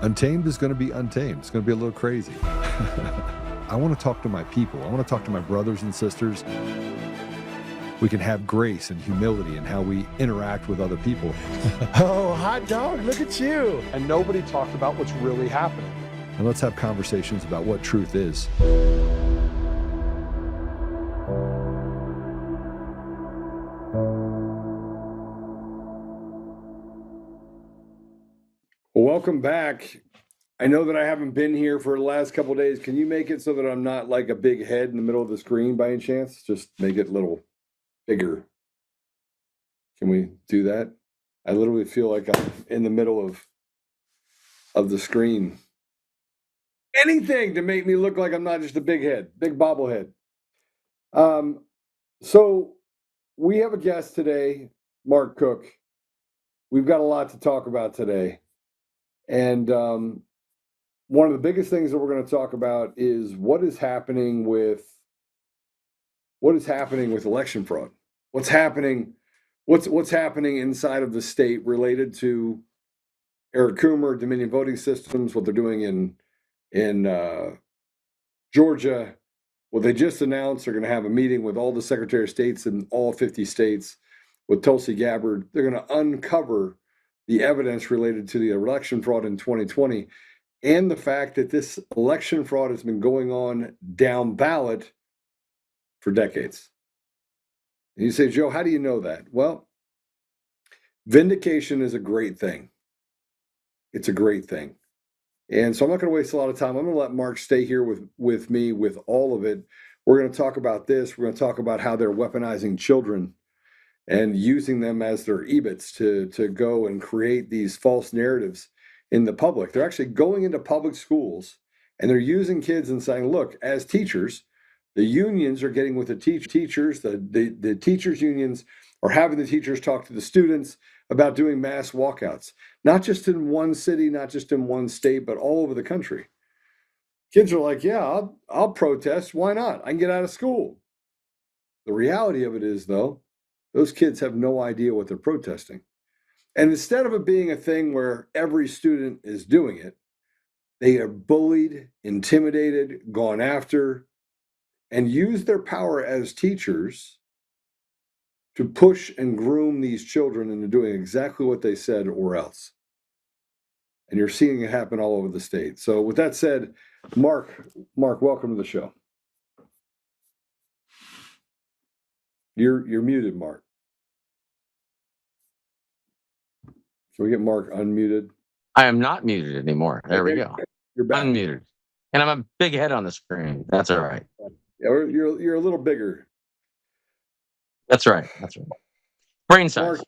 Untamed is going to be untamed. It's going to be a little crazy. I want to talk to my people. I want to talk to my brothers and sisters. We can have grace and humility in how we interact with other people. Oh, hot dog, look at you. And nobody talked about what's really happening. And let's have conversations about what truth is. Well, welcome back. I know that I haven't been here for the last couple of days. Can you make it so that I'm not like a big head in the middle of the screen by any chance? Just make it a little bigger. Can we do that? I literally feel like I'm in the middle of the screen. Anything to make me look like I'm not just a big head, big bobblehead. So we have a guest today, Mark Cook. We've got a lot to talk about today. And one of the biggest things that we're going to talk about is what is happening with election fraud. What's happening inside of the state related to Eric Coomer, Dominion Voting Systems, what they're doing in Georgia. What they just announced, they're going to have a meeting with all the Secretary of States in all 50 states with Tulsi Gabbard. They're going to uncover the evidence related to the election fraud in 2020 and the fact that this election fraud has been going on down ballot for decades. And you say, Joe, how do you know that? Well, vindication is a great thing. It's a great thing. And so I'm not going to waste a lot of time. I'm going to let Mark stay here with me with all of it. We're going to talk about this. We're going to talk about how they're weaponizing children and using them as their EBITs to go and create these false narratives in the public. They're actually going into public schools and they're using kids and saying, look, as teachers, the unions are getting with the teachers. The teachers' unions are having the teachers talk to the students about doing mass walkouts, not just in one city, not just in one state, but all over the country. Kids are like, yeah, I'll protest. Why not? I can get out of school. The reality of it is, though, those kids have no idea what they're protesting. And instead of it being a thing where every student is doing it, they are bullied, intimidated, gone after, and use their power as teachers to push and groom these children into doing exactly what they said or else. And you're seeing it happen all over the state. So with that said, Mark, welcome to the show. You're muted, Mark. Can we get Mark unmuted? I am not muted anymore. There we go. You're back. Unmuted. And I'm a big head on the screen. That's all right. Yeah, you're a little bigger. That's right. Brain size.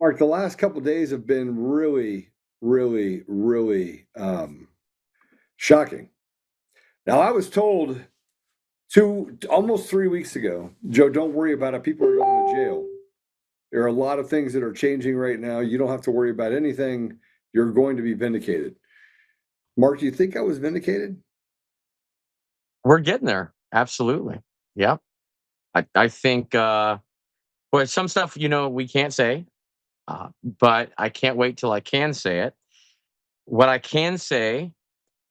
Mark, the last couple of days have been really, really, really shocking. Now, I was told almost 3 weeks ago, Joe, don't worry about it. People are going to jail. There are a lot of things that are changing right now. You don't have to worry about anything. You're going to be vindicated. Mark, do you think I was vindicated? We're getting there. Absolutely. Yeah. I think, well, some stuff, we can't say, but I can't wait till I can say it. What I can say,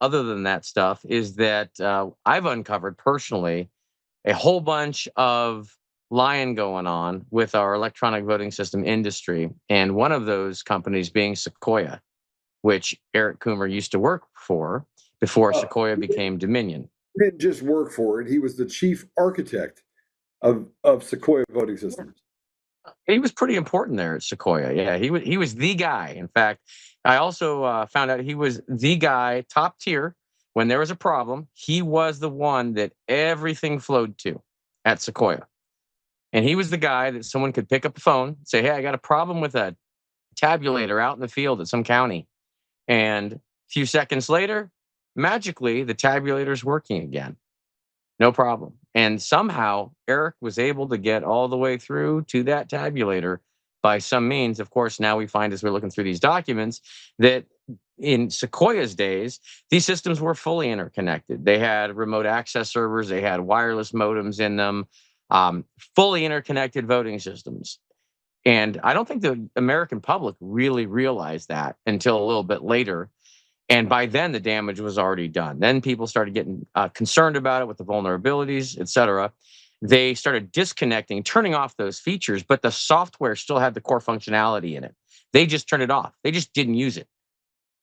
other than that stuff, is that I've uncovered personally a whole bunch of lying going on with our electronic voting system industry. And one of those companies being Sequoia, which Eric Coomer used to work for before Sequoia became Dominion. He didn't just work for it. He was the chief architect of Sequoia voting systems. He was pretty important there at Sequoia. Yeah, he was the guy. In fact, I also found out he was the guy, top tier. When there was a problem, he was the one that everything flowed to at Sequoia. And he was the guy that someone could pick up the phone, say, hey, I got a problem with a tabulator out in the field at some county. And a few seconds later, magically, the tabulator's working again. No problem. And somehow Eric was able to get all the way through to that tabulator by some means. Of course, now we find as we're looking through these documents that in Sequoia's days, these systems were fully interconnected. They had remote access servers. They had wireless modems in them, fully interconnected voting systems. And I don't think the American public really realized that until a little bit later. And by then, the damage was already done. Then people started getting concerned about it with the vulnerabilities, et cetera. They started disconnecting, turning off those features, but the software still had the core functionality in it. They just turned it off. They just didn't use it.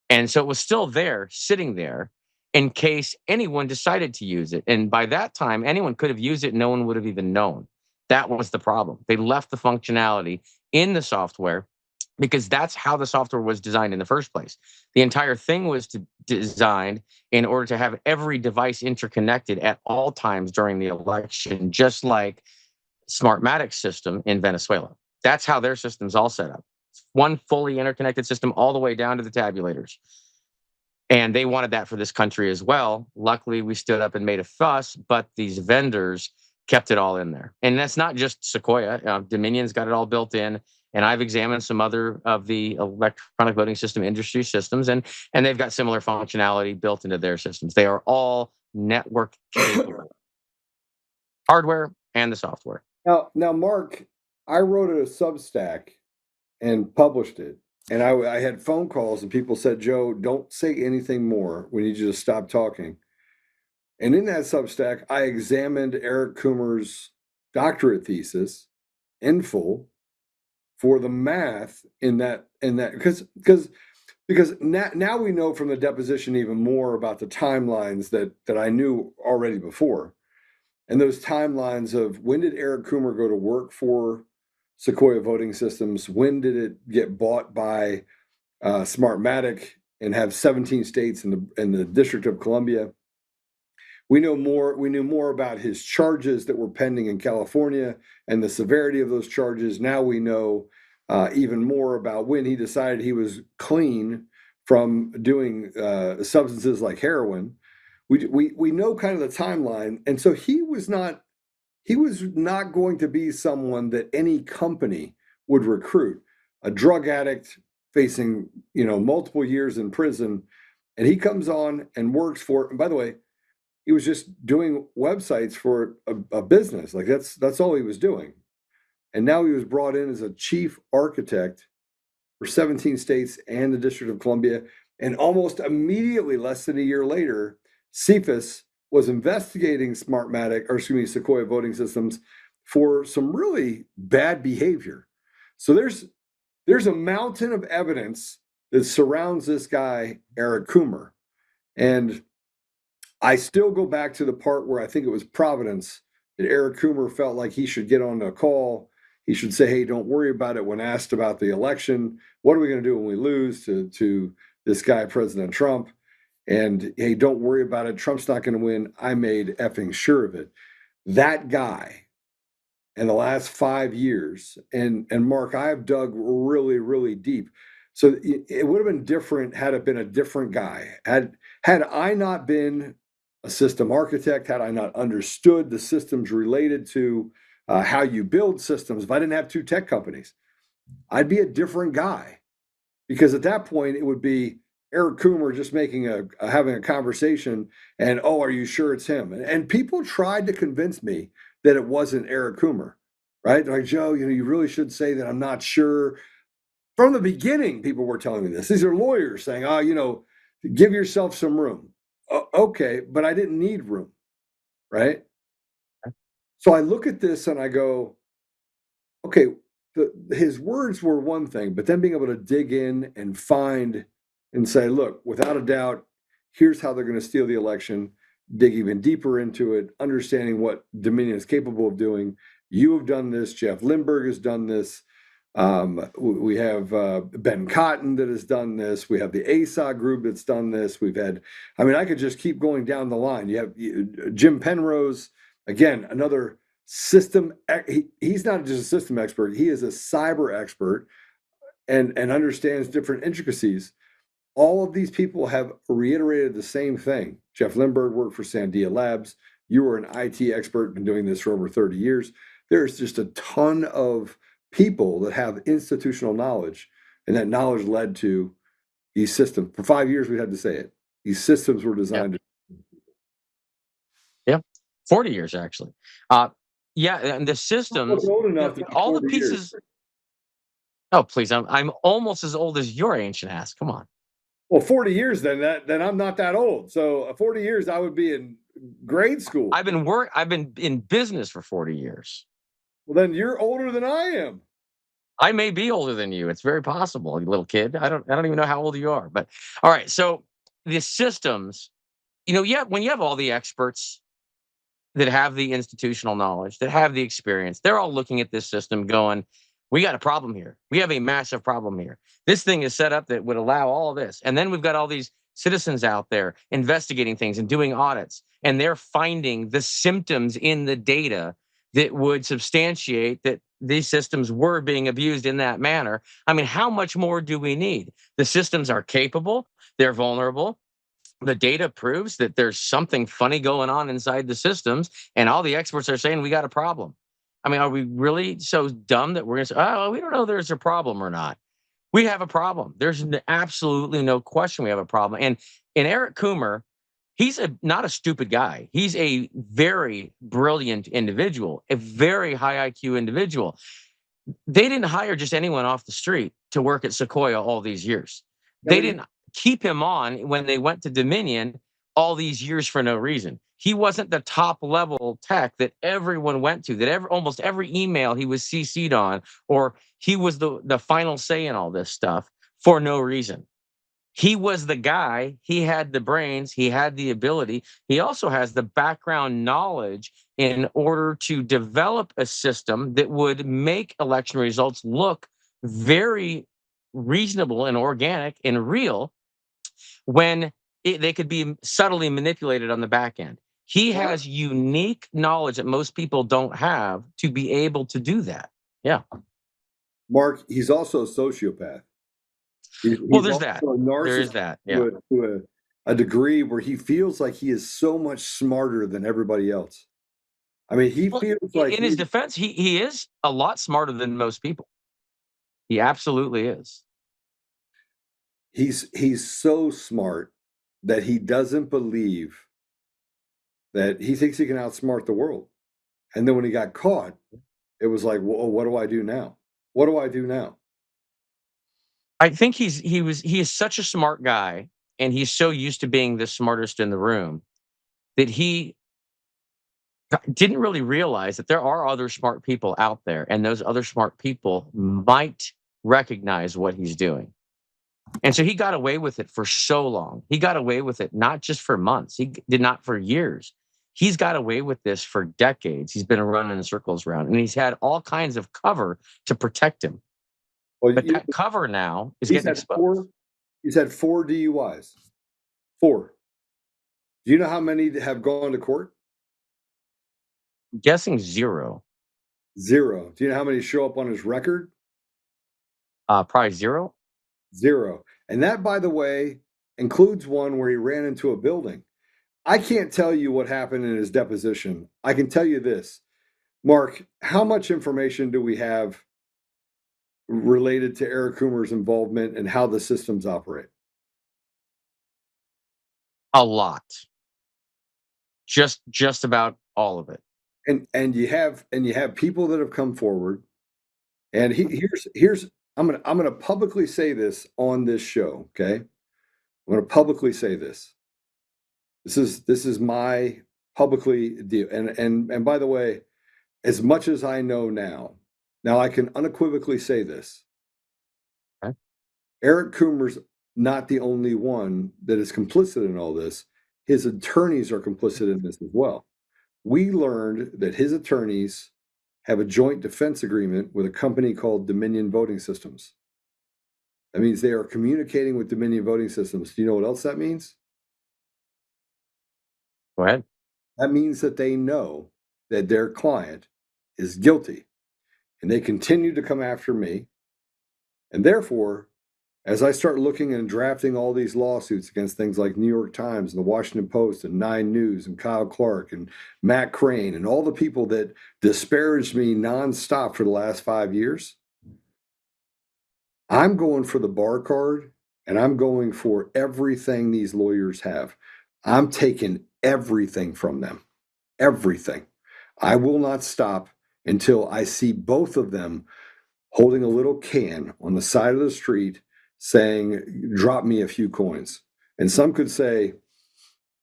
And so it was still there, sitting there, in case anyone decided to use it. And by that time, anyone could have used it and no one would have even known. That was the problem. They left the functionality in the software because that's how the software was designed in the first place. The entire thing was designed in order to have every device interconnected at all times during the election, just like Smartmatic's system in Venezuela. That's how their system's all set up. It's one fully interconnected system all the way down to the tabulators. And they wanted that for this country as well. Luckily, we stood up and made a fuss, but these vendors kept it all in there. And that's not just Sequoia. Dominion's got it all built in. And I've examined some other of the electronic voting system industry systems, and they've got similar functionality built into their systems. They are all network capable, hardware and the software. Now, Mark, I wrote a Substack and published it. And I had phone calls and people said, Joe, don't say anything more. We need you to stop talking. And in that Substack, I examined Eric Coomer's doctorate thesis in full for the math in that because now we know from the deposition even more about the timelines that I knew already before. And those timelines of when did Eric Coomer go to work for Sequoia Voting Systems? When did it get bought by Smartmatic and have 17 states in the District of Columbia? We knew more about his charges that were pending in California and the severity of those charges. Now we know even more about when he decided he was clean from doing substances like heroin. We know kind of the timeline, and so he was not going to be someone that any company would recruit. A drug addict facing multiple years in prison, and he comes on and works for. And by the way, he was just doing websites for a business. Like that's all he was doing. And now he was brought in as a chief architect for 17 states and the District of Columbia. And almost immediately, less than a year later, CFIUS was investigating Sequoia Voting Systems for some really bad behavior. So there's a mountain of evidence that surrounds this guy, Eric Coomer. And I still go back to the part where I think it was Providence that Eric Coomer felt like he should get on a call. He should say, hey, don't worry about it when asked about the election. What are we going to do when we lose to this guy, President Trump? And hey, don't worry about it. Trump's not going to win. I made effing sure of it. That guy in the last 5 years, and Mark, I have dug really, really deep. So it would have been different had it been a different guy. Had I not been a system architect, had I not understood the systems related to how you build systems, if I didn't have two tech companies, I'd be a different guy. Because at that point, it would be Eric Coomer just having a conversation and, oh, are you sure it's him? And people tried to convince me that it wasn't Eric Coomer, right? They're like, Joe, you really should say that I'm not sure. From the beginning, people were telling me this. These are lawyers saying, give yourself some room. Okay, but I didn't need room, right? So I look at this and I go, okay, his words were one thing, but then being able to dig in and find and say, look, without a doubt, here's how they're going to steal the election, dig even deeper into it, understanding what Dominion is capable of doing. You have done this. Jeff Lindbergh has done this. We have Ben Cotton that has done this. We have the ASA group that's done this. I could just keep going down the line. You have Jim Penrose, again, another system. He's not just a system expert. He is a cyber expert and understands different intricacies. All of these people have reiterated the same thing. Jeff Lindbergh worked for Sandia Labs. You were an IT expert, been doing this for over 30 years. There's just a ton of people that have institutional knowledge, and that knowledge led to these systems. For 5 years, we had to say it. These systems were designed. Yeah, 40 years actually. And the systems, all the pieces. Years. Oh, please! I'm almost as old as your ancient ass. Come on. Well, 40 years then I'm not that old. So 40 years I would be in grade school. I've been in business for 40 years. Well, then you're older than I am. I may be older than you. It's very possible, you little kid. I don't even know how old you are. But all right, so the systems, when you have all the experts that have the institutional knowledge, that have the experience, they're all looking at this system going, we got a problem here. We have a massive problem here. This thing is set up that would allow all this. And then we've got all these citizens out there investigating things and doing audits, and they're finding the symptoms in the data that would substantiate that these systems were being abused in that manner. I mean, how much more do we need? The systems are capable, they're vulnerable. The data proves that there's something funny going on inside the systems, and all the experts are saying we got a problem. I mean, are we really so dumb that we're going to say, oh, we don't know there's a problem or not? We have a problem. There's absolutely no question we have a problem. And Eric Coomer, he's not a stupid guy. He's a very brilliant individual, a very high IQ individual. They didn't hire just anyone off the street to work at Sequoia all these years. They didn't keep him on when they went to Dominion all these years for no reason. He wasn't the top level tech that everyone went to, that almost every email he was CC'd on, or he was the final say in all this stuff for no reason. He was the guy. He had the brains. He had the ability. He also has the background knowledge in order to develop a system that would make election results look very reasonable and organic and real when they could be subtly manipulated on the back end. He has unique knowledge that most people don't have to be able to do that. Yeah. Mark, he's also a sociopath. Well, there's that. There is that. Yeah. To a degree where he feels like he is so much smarter than everybody else. I mean, he feels like in his defense, he is a lot smarter than most people. He absolutely is. He's so smart that he doesn't believe that he thinks he can outsmart the world. And then when he got caught, it was like, well, what do I do now? What do I do now? I think he is such a smart guy, and he's so used to being the smartest in the room that he didn't really realize that there are other smart people out there, and those other smart people might recognize what he's doing. And so he got away with it for so long. He got away with it not just for months. He did not for years. He's got away with this for decades. He's been running in circles around, and he's had all kinds of cover to protect him. Well, but that cover now is getting exposed. He's had 4 DUIs. 4. Do you know how many have gone to court? I'm guessing 0. 0. Do you know how many show up on his record? Probably 0. 0. And that, by the way, includes one where he ran into a building. I can't tell you what happened in his deposition. I can tell you this. Mark, how much information do we have related to Eric Coomer's involvement and how the systems operate? A lot. Just about all of it. And you have people that have come forward. And here's I'm gonna publicly say this on this show, okay? I'm gonna publicly say this. This is my publicly deal. And by the way, as much as I know now I can unequivocally say this. Okay. Eric Coomer's not the only one that is complicit in all this. His attorneys are complicit in this as well. We learned that his attorneys have a joint defense agreement with a company called Dominion Voting Systems. That means they are communicating with Dominion Voting Systems. Do you know what else that means? Go ahead. That means that they know that their client is guilty, and they continue to come after me. And therefore, as I start looking and drafting all these lawsuits against things like New York Times and the Washington Post and 9 News and Kyle Clark and Matt Crane and all the people that disparaged me nonstop for the last 5 years, I'm going for the bar card, and I'm going for everything these lawyers have. I'm taking everything from them. Everything. I will not stop until I see both of them holding a little can on the side of the street saying, drop me a few coins. And some could say,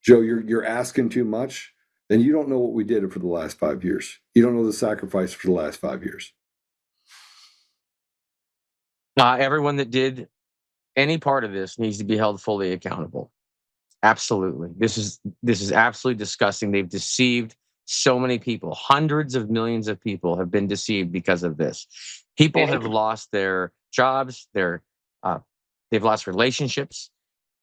Joe, you're asking too much. Then you don't know what we did for the last 5 years. You don't know the sacrifice for the last 5 years. Everyone that did any part of this needs to be held fully accountable. Absolutely. This is absolutely disgusting. They've deceived so many people. Hundreds of millions of people have been deceived because of this. People have lost their jobs, they've lost relationships,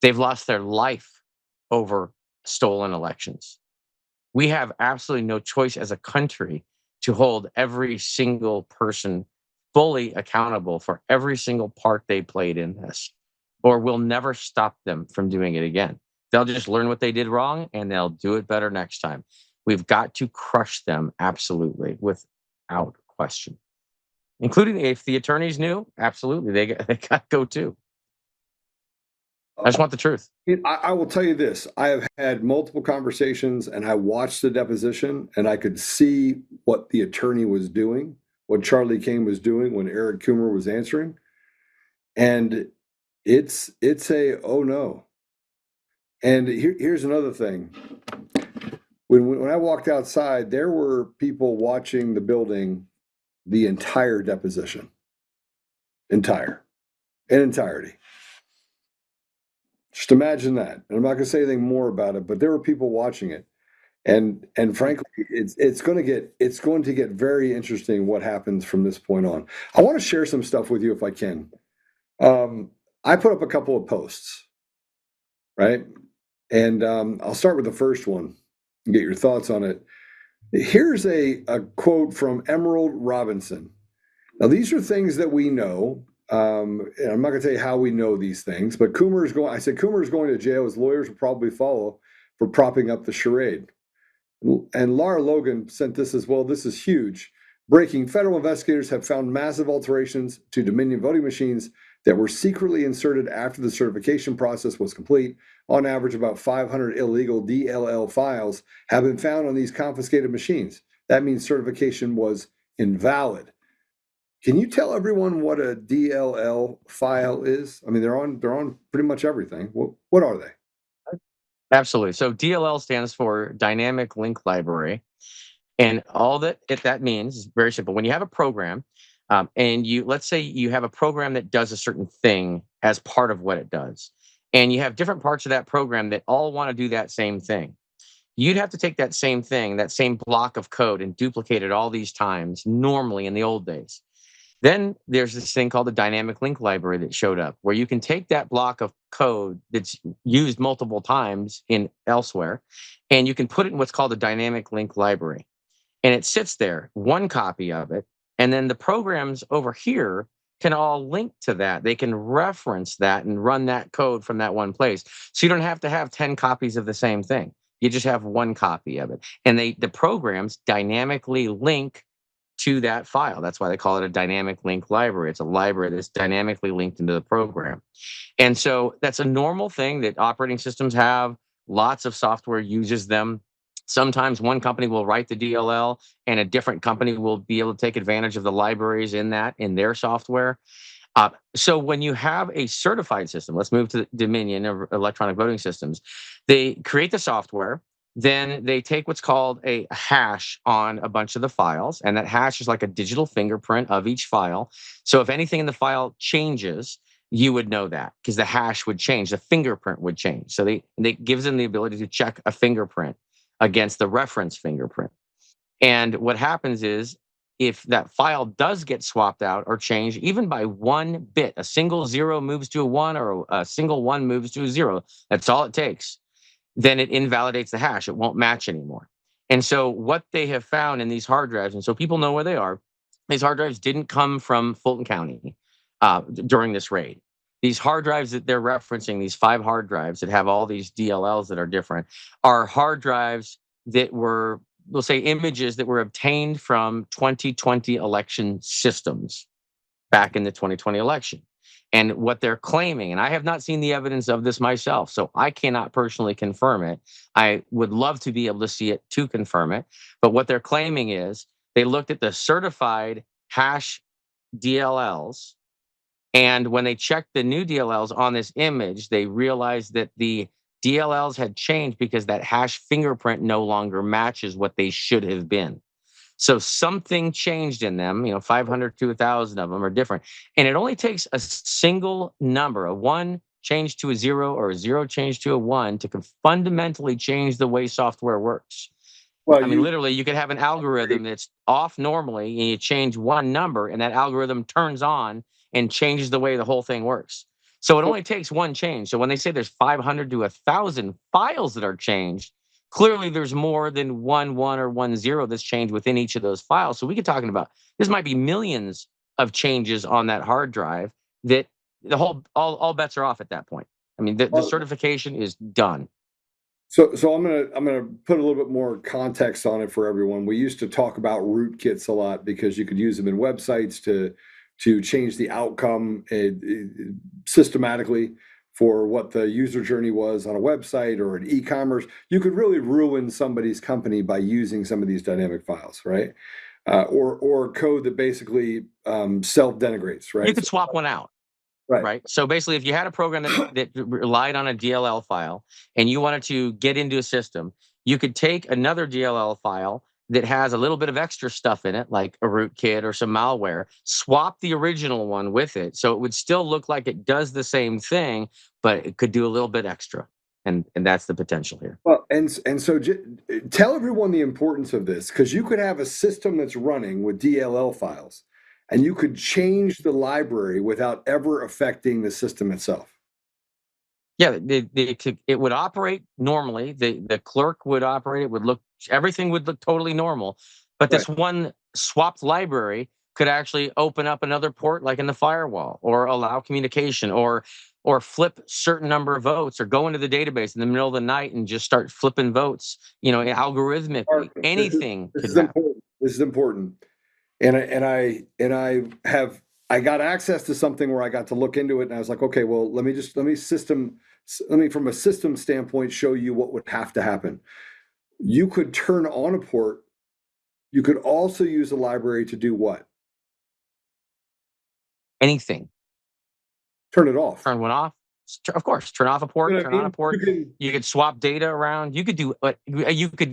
they've lost their life over stolen elections. We have absolutely no choice as a country to hold every single person fully accountable for every single part they played in this, or we'll never stop them from doing it again. They'll just learn what they did wrong and they'll do it better next time. We've got to crush them absolutely, without question. Including if the attorneys knew, absolutely, they got to go too. I just want the truth. I will tell you this. I have had multiple conversations and I watched the deposition and I could see what the attorney was doing, what Charlie King was doing when Eric Coomer was answering. And it's a, oh no. And here's another thing. When I walked outside, there were people watching the building the entire deposition. In entirety. Just imagine that. And I'm not going to say anything more about it, but there were people watching it. And frankly, it's going to get very interesting what happens from this point on. I want to share some stuff with you if I can. I put up a couple of posts, right? And I'll start with the first one and get your thoughts on it. Here's a quote from Emerald Robinson. Now, these are things that we know. And I'm not going to tell you how we know these things, but I said Coomer is going to jail. His lawyers will probably follow for propping up the charade. And Laura Logan sent this as well. This is huge. Breaking: federal investigators have found massive alterations to Dominion voting machines that were secretly inserted after the certification process was complete. On average, about 500 illegal DLL files have been found on these confiscated machines. That means certification was invalid. Can you tell everyone what a DLL file is? I mean, they're on pretty much everything. What are they? Absolutely. So DLL stands for Dynamic Link Library. And all that means is very simple. When you have a program, and let's say you have a program that does a certain thing as part of what it does, and you have different parts of that program that all want to do that same thing. You'd have to take that same thing, that same block of code, and duplicate it all these times, normally in the old days. Then there's this thing called the dynamic link library that showed up, where you can take that block of code that's used multiple times in elsewhere, and you can put it in what's called a dynamic link library. And it sits there, one copy of it, and then the programs over here can all link to that. They can reference that and run that code from that one place. So you don't have to have 10 copies of the same thing. You just have one copy of it. And the programs dynamically link to that file. That's why they call it a dynamic link library. It's a library that's dynamically linked into the program. And so that's a normal thing that operating systems have. Lots of software uses them. Sometimes one company will write the DLL and a different company will be able to take advantage of the libraries in their software. So when you have a certified system, let's move to Dominion or electronic voting systems, they create the software. Then they take what's called a hash on a bunch of the files, and that hash is like a digital fingerprint of each file. So if anything in the file changes, you would know that because the hash would change, the fingerprint would change. So they gives them the ability to check a fingerprint against the reference fingerprint. And what happens is if that file does get swapped out or changed, even by one bit, a single zero moves to a one or a single one moves to a zero, that's all it takes, then it invalidates the hash. It won't match anymore. And so what they have found in these hard drives, and so people know where they are, these hard drives didn't come from Fulton County during this raid. These hard drives that they're referencing, these 5 hard drives that have all these DLLs that are different, are hard drives that were, we'll say, images that were obtained from 2020 election systems back in the 2020 election. And what they're claiming, and I have not seen the evidence of this myself, so I cannot personally confirm it. I would love to be able to see it to confirm it. But what they're claiming is they looked at the certified hash DLLs And when they checked the new DLLs on this image, they realized that the DLLs had changed because that hash fingerprint no longer matches what they should have been. So something changed in them, 500 to 1,000 of them are different. And it only takes a single number, a 1 change to a 0 or a 0 change to a 1 to fundamentally change the way software works. Well, I mean, literally, you could have an algorithm that's off normally, and you change one number, and that algorithm turns on and changes the way the whole thing works. So it only takes one change. So when they say there's 500 to 1,000 files that are changed, clearly there's more than 1 or 1 0 that's changed within each of those files. So we could talking about this might be millions of changes on that hard drive that the whole all bets are off at that point. I mean, the certification is done. So I'm gonna put a little bit more context on it for everyone. We used to talk about rootkits a lot because you could use them in websites to change the outcome systematically for what the user journey was on a website or an e-commerce. You could really ruin somebody's company by using some of these dynamic files, right? Or code that basically self-denigrates, right? You could swap one out. Right. So basically, if you had a program that relied on a DLL file and you wanted to get into a system, you could take another DLL file that has a little bit of extra stuff in it, like a rootkit or some malware, swap the original one with it. So it would still look like it does the same thing, but it could do a little bit extra. And that's the potential here. Well, and so tell everyone the importance of this, because you could have a system that's running with DLL files, and you could change the library without ever affecting the system itself. Yeah, it would operate normally. The clerk would operate. Everything would look totally normal. But this one swapped library could actually open up another port, like in the firewall, or allow communication, or flip certain number of votes, or go into the database in the middle of the night and just start flipping votes. Algorithmically, anything could happen. This is important. And I got access to something where I got to look into it, and I was like, okay, well, let me from a system standpoint show you what would have to happen. You could turn on a port. You could also use a library to do what? Anything. Turn it off. Turn one off. Of course, turn off a port, turn on a port. You could swap data around. You could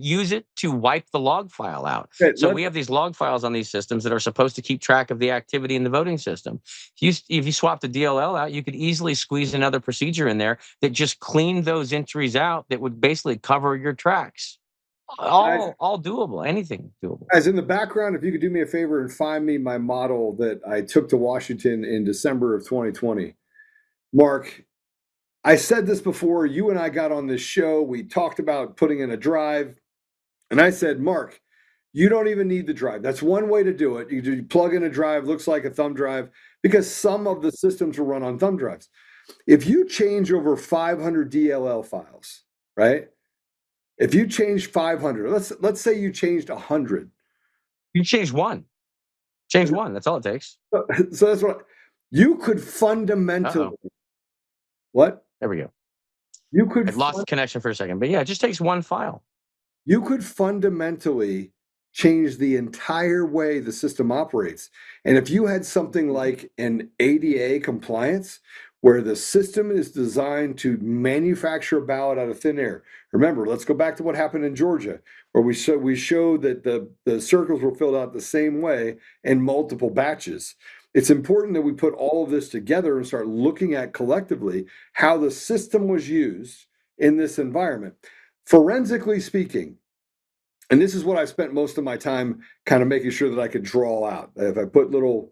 use it to wipe the log file out. So we have these log files on these systems that are supposed to keep track of the activity in the voting system. If you swap the DLL out, you could easily squeeze another procedure in there that just cleaned those entries out that would basically cover your tracks. All doable, anything doable. As in the background, if you could do me a favor and find me my model that I took to Washington in December of 2020. Mark, I said this before. You and I got on this show. We talked about putting in a drive. And I said, Mark, you don't even need the drive. That's one way to do it. You plug in a drive, looks like a thumb drive, because some of the systems will run on thumb drives. If you change over 500 DLL files, right? If you change 500, let's say you changed 100. You change one. Change one. That's all it takes. So that's what you could fundamentally. Uh-oh. What? There we go. You could. I lost the connection for a second, but yeah, it just takes one file. You could fundamentally change the entire way the system operates. And if you had something like an ADA compliance, where the system is designed to manufacture a ballot out of thin air. Remember, let's go back to what happened in Georgia, where we showed that the circles were filled out the same way in multiple batches. It's important that we put all of this together and start looking at collectively how the system was used in this environment. Forensically speaking, and this is what I spent most of my time kind of making sure that I could draw out. If I put little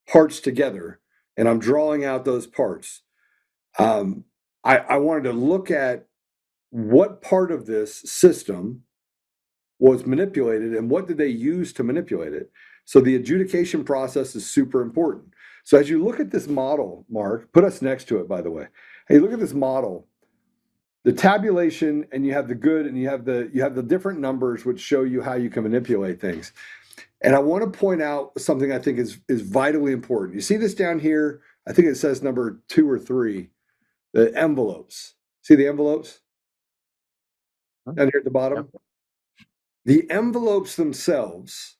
parts together and I'm drawing out those parts, I wanted to look at what part of this system was manipulated and what did they use to manipulate it. So the adjudication process is super important. So as you look at this model, Mark, put us next to it, by the way. Hey, look at this model. The tabulation, and you have the good, and you have the different numbers which show you how you can manipulate things. And I want to point out something I think is vitally important. You see this down here? I think it says number 2 or 3, the envelopes. See the envelopes? Down here at the bottom? Yep. The envelopes themselves,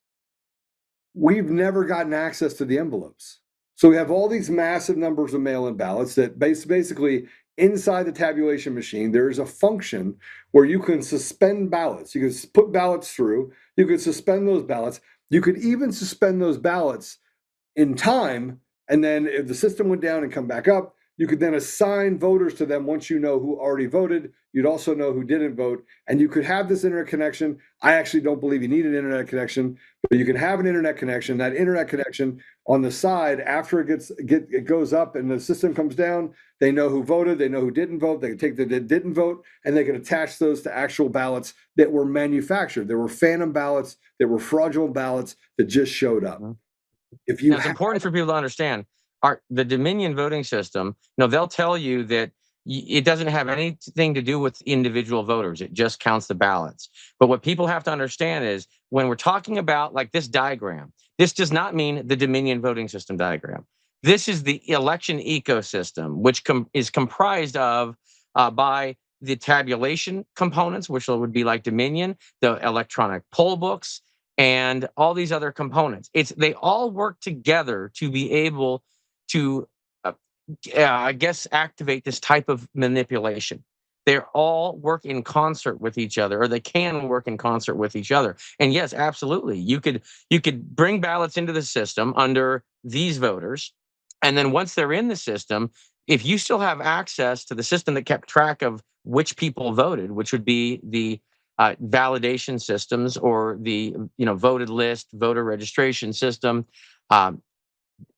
we've never gotten access to the envelopes. So we have all these massive numbers of mail-in ballots that basically inside the tabulation machine, there is a function where you can suspend ballots. You can put ballots through, you could suspend those ballots. You could even suspend those ballots in time, and then if the system went down and come back up, you could then assign voters to them once you know who already voted. You'd also know who didn't vote, and you could have this internet connection. I actually don't believe you need an internet connection, but you can have an internet connection. That internet connection on the side, after it goes up and the system comes down, they know who voted, they know who didn't vote, they can take the didn't vote, and they can attach those to actual ballots that were manufactured. There were phantom ballots, that were fraudulent ballots that just showed up. If you Now, it's important for people to understand the Dominion voting system. They'll tell you that it doesn't have anything to do with individual voters. It just counts the ballots. But what people have to understand is when we're talking about like this diagram, this does not mean the Dominion voting system diagram. This is the election ecosystem, which is comprised of by the tabulation components, which would be like Dominion, the electronic poll books, and all these other components. They all work together to be able to, I guess, activate this type of manipulation. They all work in concert with each other, or they can work in concert with each other. And yes, absolutely, you could bring ballots into the system under these voters, and then once they're in the system, if you still have access to the system that kept track of which people voted, which would be the validation systems or the voted list, voter registration system,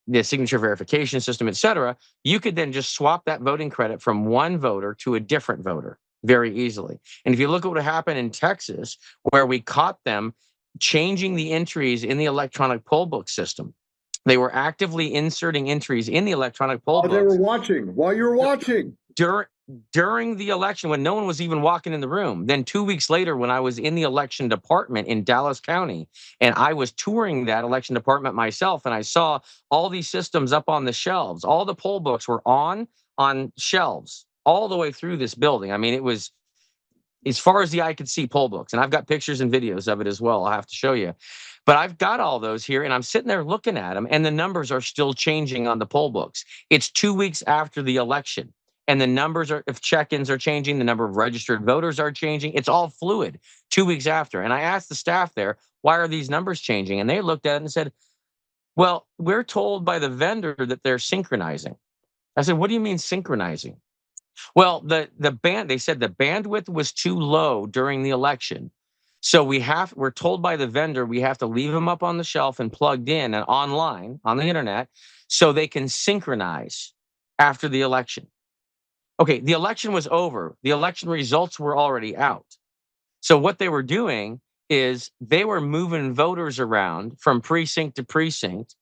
the signature verification system, et cetera, you could then just swap that voting credit from one voter to a different voter very easily. And if you look at what happened in Texas, where we caught them changing the entries in the electronic poll book system, they were actively inserting entries in the electronic poll books. They were watching while you were watching. During the election, when no one was even walking in the room. Then 2 weeks later, when I was in the election department in Dallas County, and I was touring that election department myself, and I saw all these systems up on the shelves. All the poll books were on shelves all the way through this building. I mean, it was as far as the eye could see poll books. And I've got pictures and videos of it as well. I'll have to show you. But I've got all those here, and I'm sitting there looking at them, and the numbers are still changing on the poll books. It's 2 weeks after the election. And the numbers of check-ins are changing. The number of registered voters are changing. It's all fluid 2 weeks after. And I asked the staff there, why are these numbers changing? And they looked at it and said, well, we're told by the vendor that they're synchronizing. I said, what do you mean synchronizing? Well, they said the bandwidth was too low during the election. So we're told by the vendor we have to leave them up on the shelf and plugged in and online on the internet so they can synchronize after the election. Okay, the election was over. The election results were already out. So what they were doing is they were moving voters around from precinct to precinct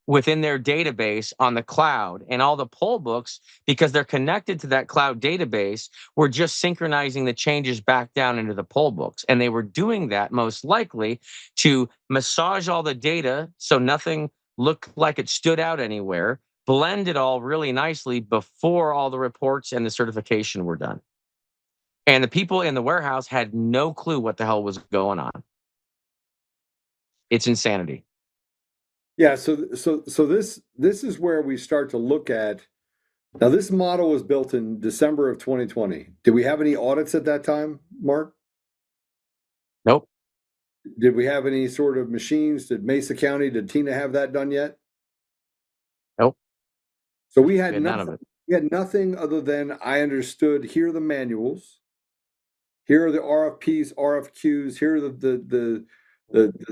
within their database on the cloud, and all the poll books, because they're connected to that cloud database, were just synchronizing the changes back down into the poll books. And they were doing that most likely to massage all the data so nothing looked like it stood out anywhere, blend it all really nicely before all the reports and the certification were done. And the people in the warehouse had no clue what the hell was going on. It's insanity. Yeah, so this is where we start to look at. Now, this model was built in December of 2020. Did we have any audits at that time, Mark? Nope. Did we have any sort of machines? Did Mesa County, did Tina have that done yet? Nope. So we had none of it. We had nothing other than, I understood, here are the manuals, here are the RFPs, RFQs, here are the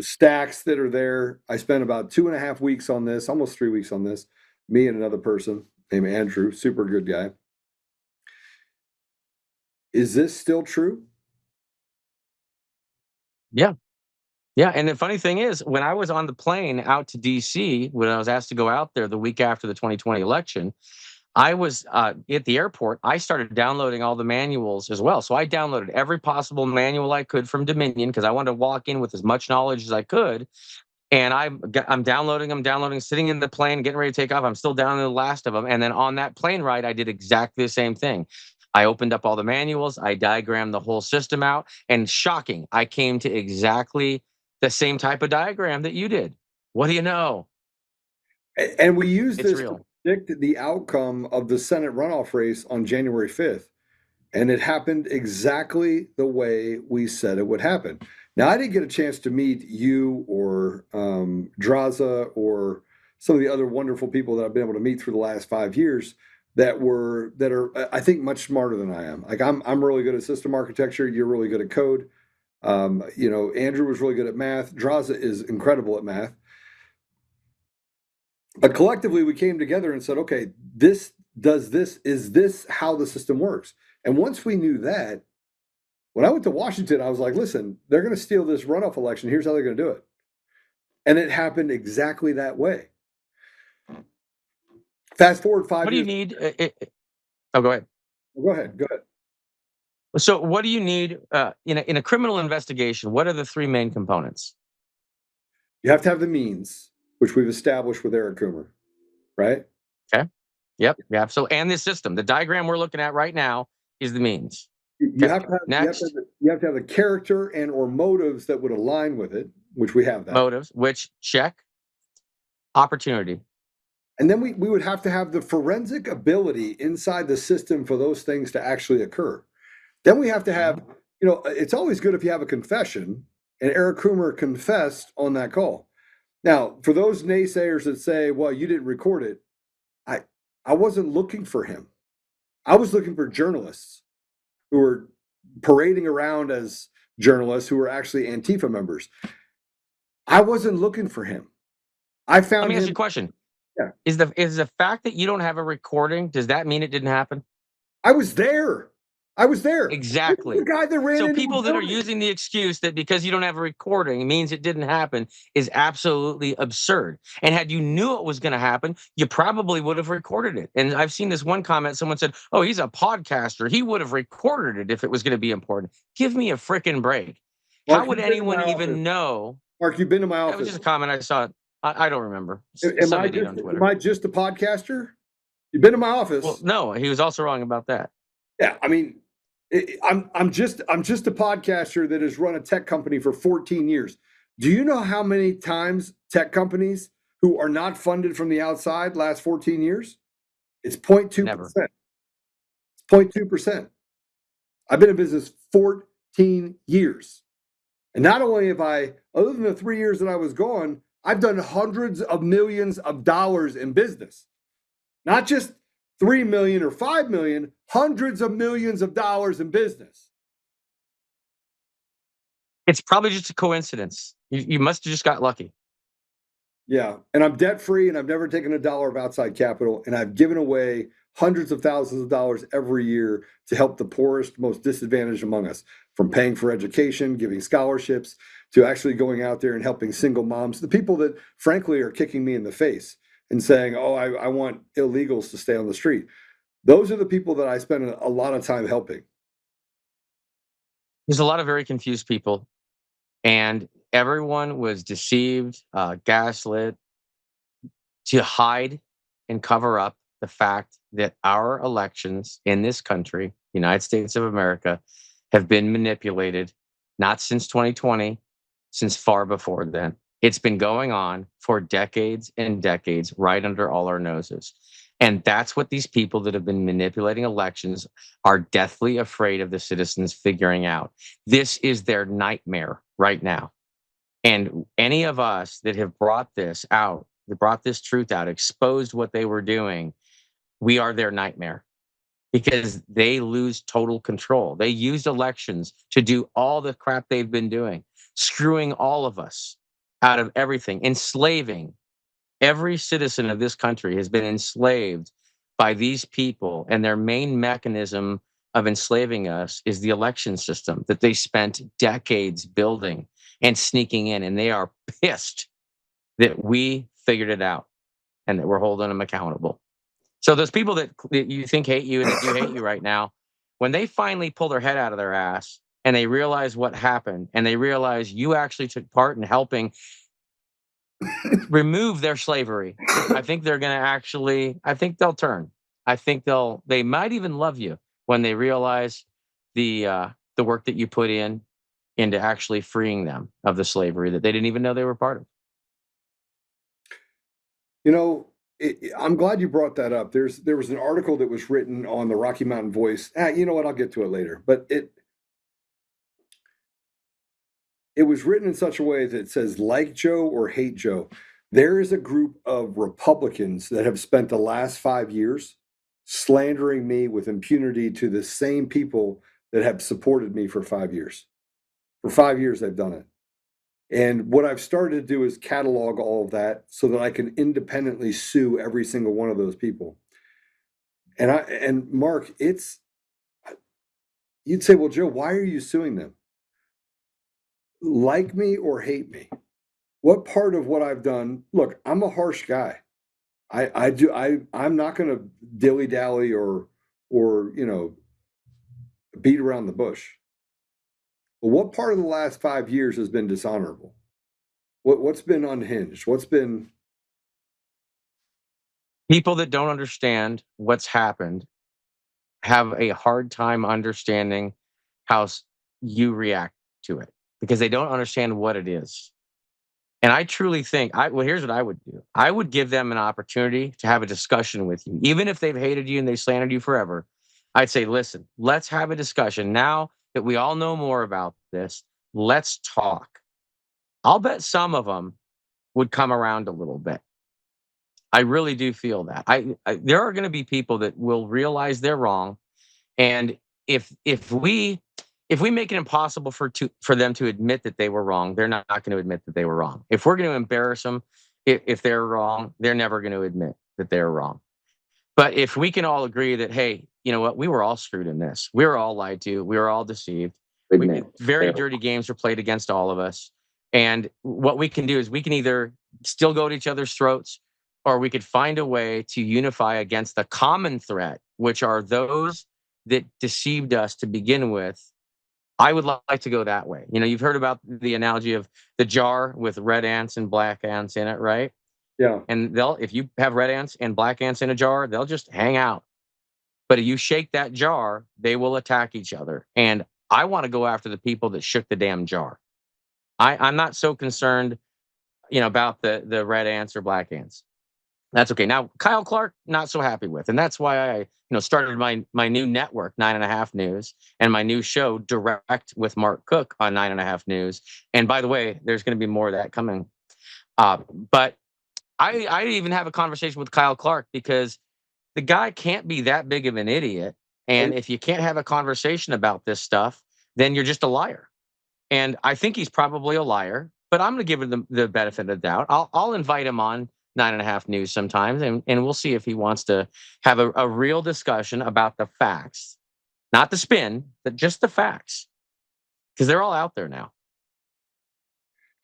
stacks that are there. I spent about 2.5 weeks on this, almost 3 weeks on this, me and another person named Andrew, super good guy. Is this still true? Yeah. Yeah. And the funny thing is, when I was on the plane out to DC, when I was asked to go out there the week after the 2020 election, I was at the airport. I started downloading all the manuals as well. So I downloaded every possible manual I could from Dominion because I wanted to walk in with as much knowledge as I could. And I'm downloading them, sitting in the plane, getting ready to take off. I'm still downloading the last of them. And then on that plane ride, I did exactly the same thing. I opened up all the manuals. I diagrammed the whole system out. And shocking, I came to exactly the same type of diagram that you did. What do you know? And we used It's this real. to predict the outcome of the Senate runoff race on January 5th. And it happened exactly the way we said it would happen. Now, I didn't get a chance to meet you or Draza or some of the other wonderful people that I've been able to meet through the last 5 years that are, I think, much smarter than I am. Like I'm really good at system architecture. You're really good at code. Andrew was really good at math. Draza is incredible at math. But collectively, we came together and said, okay, is this how the system works? And once we knew that, when I went to Washington, I was like, listen, they're going to steal this runoff election. Here's how they're going to do it. And it happened exactly that way. Fast forward 5 years. What do you need? Oh, go ahead. Go ahead. So what do you need in a criminal investigation? What are the three main components? You have to have the means, which we've established with Eric Coomer, right? Okay. Yep. Yeah. So, and this system, the diagram we're looking at right now is the means. You have to have, Next. you have to have the character and or motives that would align with it, which we have that. Motives, which check. Opportunity. And then we would have to have the forensic ability inside the system for those things to actually occur. Then we have to have, it's always good if you have a confession, and Eric Coomer confessed on that call. Now, for those naysayers that say, well, you didn't record it, I wasn't looking for him. I was looking for journalists who were parading around as journalists who were actually Antifa members. I wasn't looking for him. I found Let me him. ask you a question. Yeah. Is the fact that you don't have a recording, does that mean it didn't happen? I was there. Exactly. The guy that ran So into people the that are building. using the excuse that because you don't have a recording means it didn't happen is absolutely absurd. And had you knew it was going to happen, you probably would have recorded it. And I've seen this one comment. Someone said, "Oh, he's a podcaster. He would have recorded it if it was going to be important." Give me a freaking break. Mark, How would you've been to my anyone even office. know? Mark, you've been to my That was office. just a comment I saw. I don't remember. Am I Somebody did on Twitter. am I just a podcaster? You've been to my office. Well, no, he was also wrong about that. Yeah, I mean, I'm just a podcaster that has run a tech company for 14 years. Do you know how many times tech companies who are not funded from the outside last 14 years? It's 0.2%. Never. It's 0.2%. I've been in business 14 years. And not only have I, other than the 3 years that I was gone, I've done hundreds of millions of dollars in business. Not just 3 million or 5 million, hundreds of millions of dollars in business. It's probably just a coincidence. You must have just got lucky. Yeah. And I'm debt free and I've never taken a dollar of outside capital. And I've given away hundreds of thousands of dollars every year to help the poorest, most disadvantaged among us, from paying for education, giving scholarships, to actually going out there and helping single moms, the people that frankly are kicking me in the face and saying, oh, I want illegals to stay on the street. Those are the people that I spend a lot of time helping. There's a lot of very confused people, and everyone was deceived, gaslit to hide and cover up the fact that our elections in this country, United States of America, have been manipulated, not since 2020, since far before then. It's been going on for decades and decades, right under all our noses. And that's what these people that have been manipulating elections are deathly afraid of the citizens figuring out. This is their nightmare right now. And any of us that have brought this out, that brought this truth out, exposed what they were doing, we are their nightmare because they lose total control. They used elections to do all the crap they've been doing, screwing all of us out of everything, enslaving. Every citizen of this country has been enslaved by these people, and their main mechanism of enslaving us is the election system that they spent decades building and sneaking in, and they are pissed that we figured it out and that we're holding them accountable. So those people that you think hate you and that do hate you right now, when they finally pull their head out of their ass and they realize what happened and they realize you actually took part in helping remove their slavery, I think they're going to I think they'll turn. I think they might even love you when they realize the work that you put into actually freeing them of the slavery that they didn't even know they were part of. I'm glad you brought that up. There was an article that was written on the Rocky Mountain Voice. You know what? I'll get to it later. But it was written in such a way that it says, like Joe or hate Joe. There is a group of Republicans that have spent the last 5 years slandering me with impunity to the same people that have supported me for 5 years. For 5 years, they've done it. And what I've started to do is catalog all of that so that I can independently sue every single one of those people. And Mark, you'd say, well, Joe, why are you suing them? Like me or hate me? What part of what I've done? Look, I'm a harsh guy. I'm not going to dilly dally or beat around the bush. But what part of the last 5 years has been dishonorable? What's been unhinged? What's been people that don't understand what's happened have a hard time understanding how you react to it because they don't understand what it is. And I truly think, well, here's what I would do. I would give them an opportunity to have a discussion with you. Even if they've hated you and they slandered you forever, I'd say, listen, let's have a discussion. Now that we all know more about this, let's talk. I'll bet some of them would come around a little bit. I really do feel that. There are going to be people that will realize they're wrong. And if we make it impossible for them to admit that they were wrong, they're not going to admit that they were wrong. If we're going to embarrass them, if they're wrong, they're never going to admit that they're wrong. But if we can all agree that, hey, you know what, we were all screwed in this. We were all lied to. We were all deceived. Very dirty games were played against all of us. And what we can do is we can either still go to each other's throats, or we could find a way to unify against the common threat, which are those that deceived us to begin with. I would like to go that way. You know, you've heard about the analogy of the jar with red ants and black ants in it, right? Yeah. And if you have red ants and black ants in a jar, they'll just hang out. But if you shake that jar, they will attack each other. And I want to go after the people that shook the damn jar. I'm not so concerned, about the red ants or black ants. That's okay. Now, Kyle Clark, not so happy with. And that's why I, started my new network, 9.5 News, and my new show, Direct with Mark Cook on 9.5 News. And by the way, there's going to be more of that coming. But I even have a conversation with Kyle Clark because the guy can't be that big of an idiot. And if you can't have a conversation about this stuff, then you're just a liar. And I think he's probably a liar, but I'm going to give him the benefit of the doubt. I'll invite him on 9.5 News sometimes, and we'll see if he wants to have a real discussion about the facts, not the spin, but just the facts, because they're all out there now.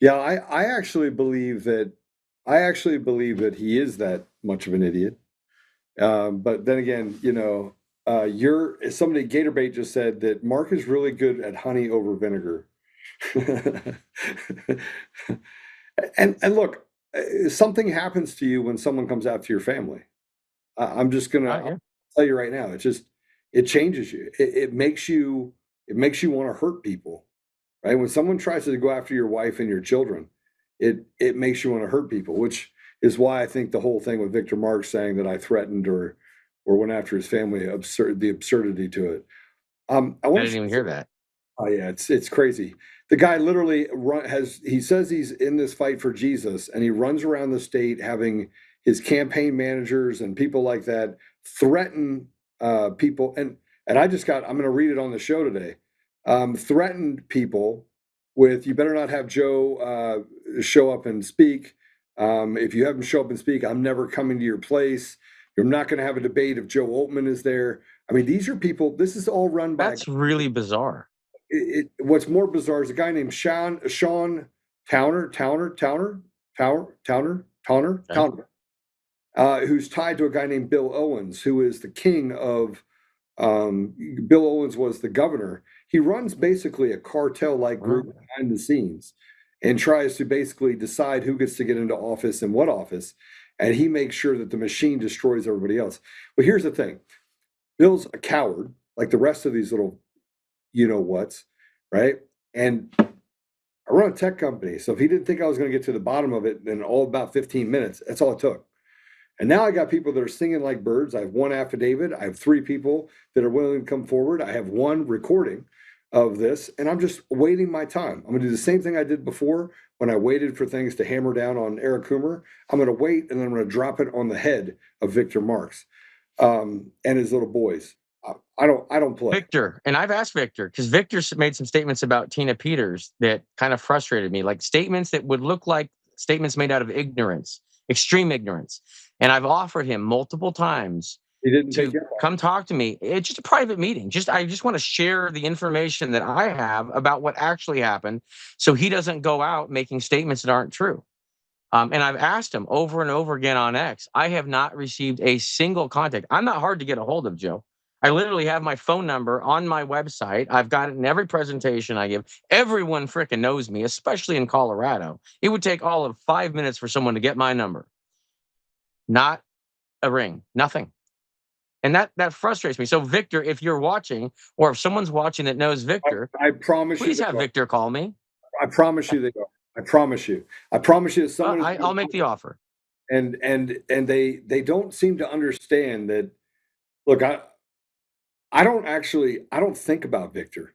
Yeah, I actually believe that he is that much of an idiot. But then again, somebody Gatorbait just said that Mark is really good at honey over vinegar. and look, something happens to you when someone comes after your family. I'm just gonna tell you right now. It changes you. It makes you want to hurt people, right? When someone tries to go after your wife and your children, it makes you want to hurt people, which is why I think the whole thing with Victor Marks saying that I threatened or went after his family, the absurdity to it. I didn't even hear that. Oh yeah, it's crazy. The guy literally he says he's in this fight for Jesus, and he runs around the state having his campaign managers and people like that threaten people. And I'm going to read it on the show today. Threatened people with, you better not have Joe show up and speak. If you have him show up and speak, I'm never coming to your place. You're not going to have a debate if Joe Oltmann is there. I mean, these are people, this is all run by. That's really bizarre. What's more bizarre is a guy named Sean Towner, who's tied to a guy named Bill Owens, who is the king of, Bill Owens was the governor. He runs basically a cartel-like group behind the scenes and tries to basically decide who gets to get into office and what office. And he makes sure that the machine destroys everybody else. But here's the thing. Bill's a coward, like the rest of these little you-know-whats, right? And I run a tech company. So if he didn't think I was going to get to the bottom of it in all about 15 minutes, that's all it took. And now I got people that are singing like birds. I have one affidavit. I have 3 people that are willing to come forward. I have 1 recording of this, and I'm just waiting my time. I'm going to do the same thing I did before when I waited for things to hammer down on Eric Coomer. I'm going to wait, and then I'm going to drop it on the head of Victor Marks and his little boys. I don't play. Victor, and I've asked Victor, because Victor made some statements about Tina Peters that kind of frustrated me, like statements that would look like statements made out of ignorance, extreme ignorance. And I've offered him multiple times He didn't to take it. come talk to me. It's just a private meeting. I just want to share the information that I have about what actually happened, so he doesn't go out making statements that aren't true. And I've asked him over and over again on X. I have not received a single contact. I'm not hard to get a hold of, Joe. I literally have my phone number on my website. I've got it in every presentation I give. Everyone freaking knows me, especially in Colorado. It would take all of 5 minutes for someone to get my number. Not a ring, nothing. And that frustrates me. So, Victor, if you're watching, or if someone's watching that knows Victor, I promise please have Victor call me. I promise you they go. I promise you. I promise you that someone I'll make the offer. And they don't seem to understand that. Look, I don't think about Victor.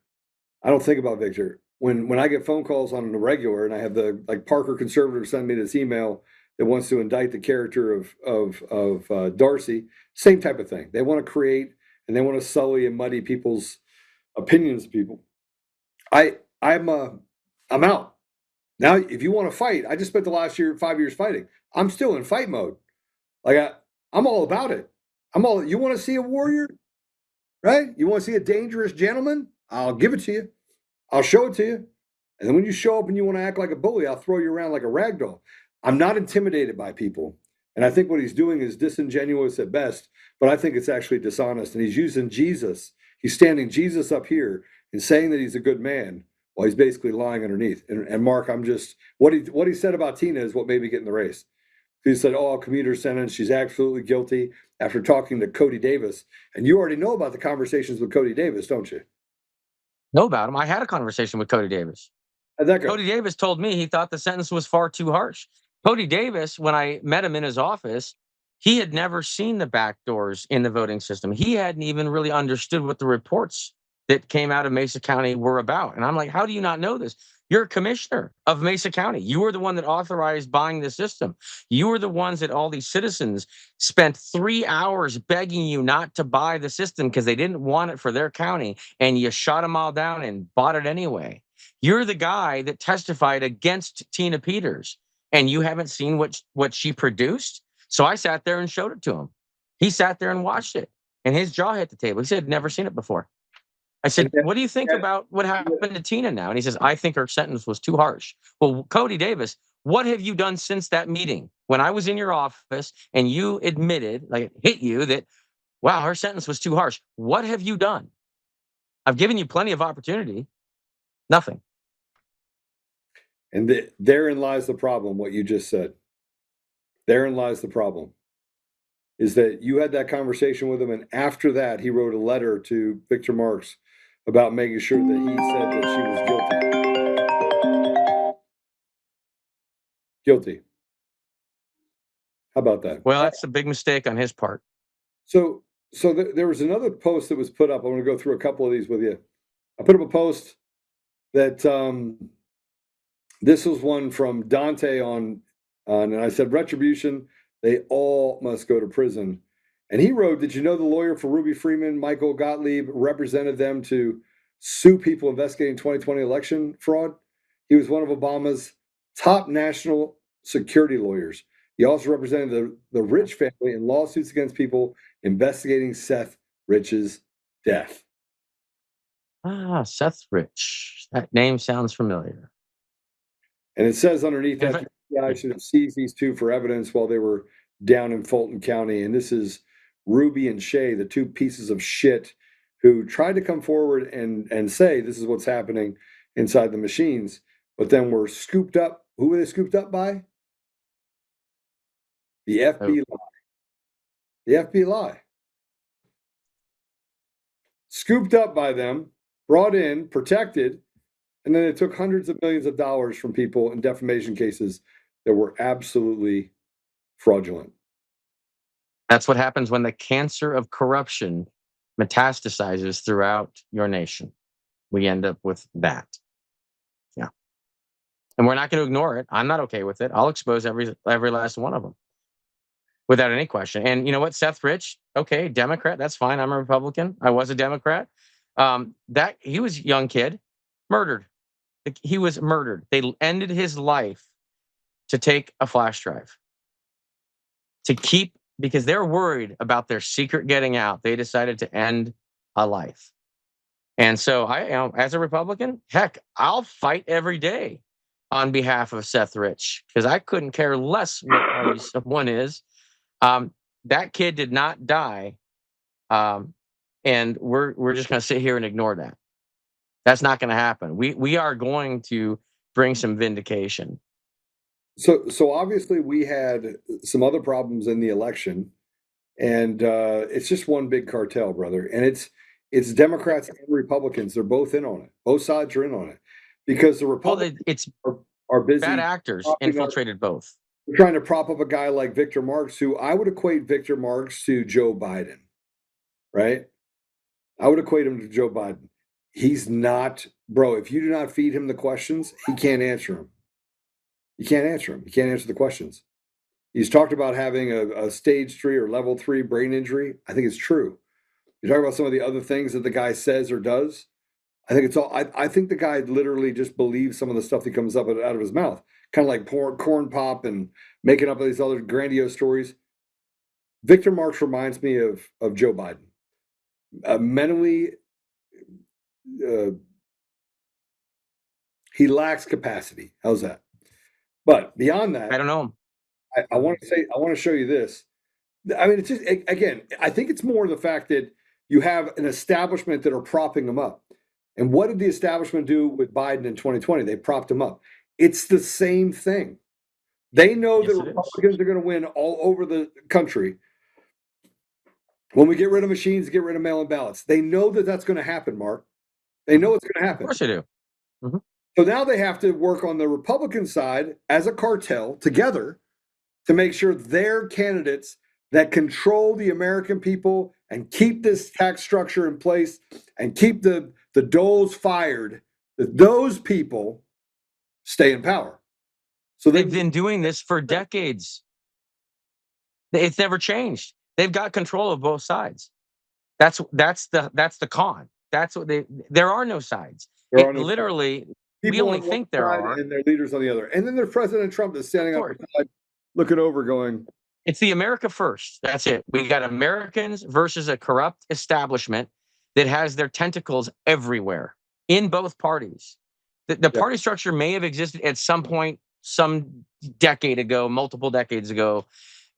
I don't think about Victor. When I get phone calls on the regular, and I have the like Parker conservative send me this email that wants to indict the character of Darcy, same type of thing. They want to create and they want to sully and muddy people's opinions of people. I'm out. Now, if you want to fight, I just spent the last 5 years fighting. I'm still in fight mode. Like I'm all about it. You want to see a warrior, right? You want to see a dangerous gentleman? I'll give it to you. I'll show it to you. And then when you show up and you want to act like a bully, I'll throw you around like a rag doll. I'm not intimidated by people. And I think what he's doing is disingenuous at best, but I think it's actually dishonest. And he's using Jesus. He's standing Jesus up here and saying that he's a good man while he's basically lying underneath. And Mark, I'm just, what he said about Tina is what made me get in the race. He said, oh, commuter sentence, she's absolutely guilty, after talking to Cody Davis. And you already know about the conversations with Cody Davis, don't you? Know about him. I had a conversation with Cody Davis. How'd that go? Cody Davis told me he thought the sentence was far too harsh. Cody Davis, when I met him in his office, he had never seen the back doors in the voting system. He hadn't even really understood what the reports that came out of Mesa County were about. And I'm like, how do you not know this? You're a commissioner of Mesa County. You were the one that authorized buying the system. You were the ones that all these citizens spent 3 hours begging you not to buy the system because they didn't want it for their county, and you shot them all down and bought it anyway. You're the guy that testified against Tina Peters, and you haven't seen what she produced? So I sat there and showed it to him. He sat there and watched it, and his jaw hit the table. He said, never seen it before. I said, what do you think about what happened to Tina now? And he says, I think her sentence was too harsh. Well, Cody Davis, what have you done since that meeting? When I was in your office and you admitted, like it hit you, that, wow, her sentence was too harsh. What have you done? I've given you plenty of opportunity. Nothing. And therein lies the problem, what you just said. Therein lies the problem. Is that you had that conversation with him, and after that, he wrote a letter to Victor Marks about making sure that he said that she was guilty. Guilty. How about that? Well, that's a big mistake on his part. So there was another post that was put up. I'm going to go through a couple of these with you. I put up a post that this was one from Dante on and I said, retribution, they all must go to prison. And he wrote, did you know the lawyer for Ruby Freeman, Michael Gottlieb, represented them to sue people investigating 2020 election fraud? He was one of Obama's top national security lawyers. He also represented the Rich family in lawsuits against people investigating Seth Rich's death. Ah, Seth Rich. That name sounds familiar. And it says underneath that the FBI should have seized these two for evidence while they were down in Fulton County. And this is Ruby and Shay, the two pieces of shit who tried to come forward and say this is what's happening inside the machines, but then were scooped up. Who were they scooped up by? The FBI. The FBI. Scooped up by them, brought in, protected, and then it took hundreds of millions of dollars from people in defamation cases that were absolutely fraudulent. That's what happens when the cancer of corruption metastasizes throughout your nation. We end up with that. Yeah. And we're not going to ignore it. I'm not okay with it. I'll expose every last one of them without any question. And you know what? Seth Rich, okay, Democrat, that's fine. I'm a Republican. I was a Democrat. That he was a young kid, murdered. He was murdered. They ended his life to take a flash drive. To keep, because they're worried about their secret getting out, they decided to end a life. And so as a Republican, heck, I'll fight every day on behalf of Seth Rich, because I couldn't care less what party someone is. That kid did not die. And we're just going to sit here and ignore that. That's not going to happen. We are going to bring some vindication. So obviously we had some other problems in the election, and it's just one big cartel, brother. And it's Democrats and Republicans. They're both in on it. Both sides are in on it, because the Republicans are busy. Bad actors infiltrated both. They're trying to prop up a guy like Victor Marx, who I would equate Victor Marx to Joe Biden, right? I would equate him to Joe Biden. He's not, bro. If you do not feed him the questions, he can't answer them. You can't answer him. You can't answer the questions. He's talked about having a stage 3 or level 3 brain injury. I think it's true. You talk about some of the other things that the guy says or does. I think it's all. I think the guy literally just believes some of the stuff that comes up out of his mouth, kind of like corn pop and making up these other grandiose stories. Victor Marx reminds me of Joe Biden. Mentally, he lacks capacity. How's that? But beyond that, I don't know. I want to show you this. I mean, it's just, again, I think it's more the fact that you have an establishment that are propping him up. And what did the establishment do with Biden in 2020? They propped him up. It's the same thing. They know that Republicans are going to win all over the country. When we get rid of machines, get rid of mail-in ballots. They know that that's going to happen, Mark. They know it's going to happen. Of course they do. Mm-hmm. So now they have to work on the Republican side as a cartel together to make sure their candidates that control the American people and keep this tax structure in place and keep the doles fired, that those people stay in power. So they've been doing this for decades. It's never changed. They've got control of both sides. That's the con. That's what there are no sides. Literally, we only think there are, and their leaders on the other. And then there's President Trump that's standing up looking over, going, it's the America first. That's it. We got Americans versus a corrupt establishment that has their tentacles everywhere in both parties. The party structure may have existed at some point, some decade ago, multiple decades ago.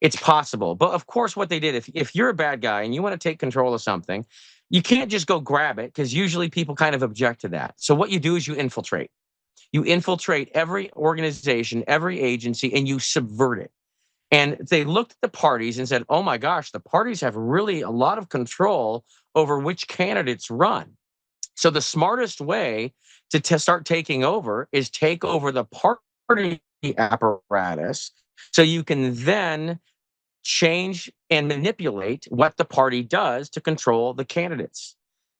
It's possible. But of course, what they did, if you're a bad guy and you want to take control of something, you can't just go grab it, because usually people kind of object to that. So what you do is you infiltrate. You infiltrate every organization, every agency, and you subvert it. And they looked at the parties and said, oh my gosh, the parties have really a lot of control over which candidates run. So the smartest way to start taking over is take over the party apparatus, so you can then change and manipulate what the party does to control the candidates.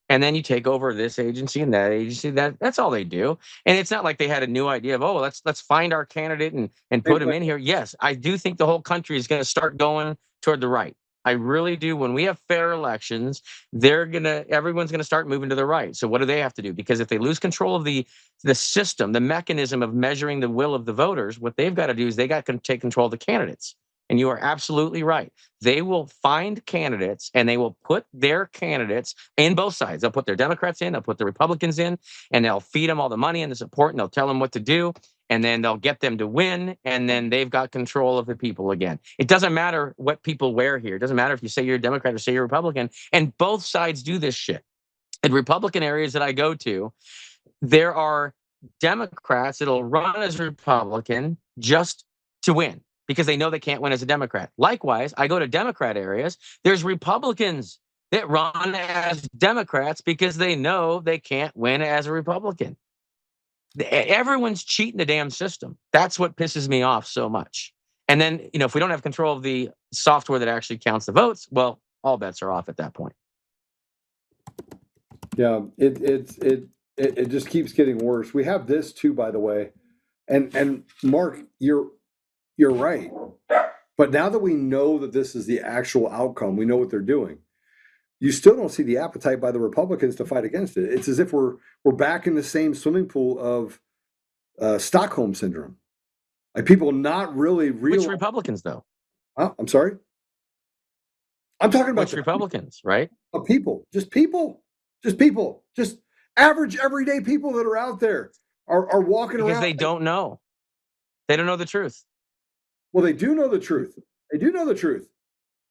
And then you take over this agency and that agency. That's all they do. And it's not like they had a new idea of, oh, let's find our candidate and put him in here. Yes, I do think the whole country is going to start going toward the right. I really do. When we have fair elections, everyone's gonna start moving to the right. So what do they have to do? Because if they lose control of the system, the mechanism of measuring the will of the voters, what they've got to do is they got to take control of the candidates. And you are absolutely right. They will find candidates and they will put their candidates in both sides. They'll put their Democrats in, they'll put the Republicans in, and they'll feed them all the money and the support, and they'll tell them what to do. And then they'll get them to win, and then they've got control of the people again. It doesn't matter what people wear here. It doesn't matter if you say you're a Democrat or say you're a Republican. And both sides do this shit. In Republican areas that I go to, there are Democrats that'll run as Republican just to win, because they know they can't win as a Democrat. Likewise, I go to Democrat areas, there's Republicans that run as Democrats because they know they can't win as a Republican. Everyone's cheating the damn system. That's what pisses me off so much. And then, if we don't have control of the software that actually counts the votes, well, all bets are off at that point. Yeah, it just keeps getting worse. We have this too, by the way, and Mark, you're right. But now that we know that this is the actual outcome, we know what they're doing. You still don't see the appetite by the Republicans to fight against it. It's as if we're back in the same swimming pool of Stockholm syndrome. Like people not really Which Republicans, though? I'm sorry. I'm talking about Which Republicans, right? People, just average, everyday people that are out there are walking around because they don't know. They don't know the truth. Well, they do know the truth. They do know the truth,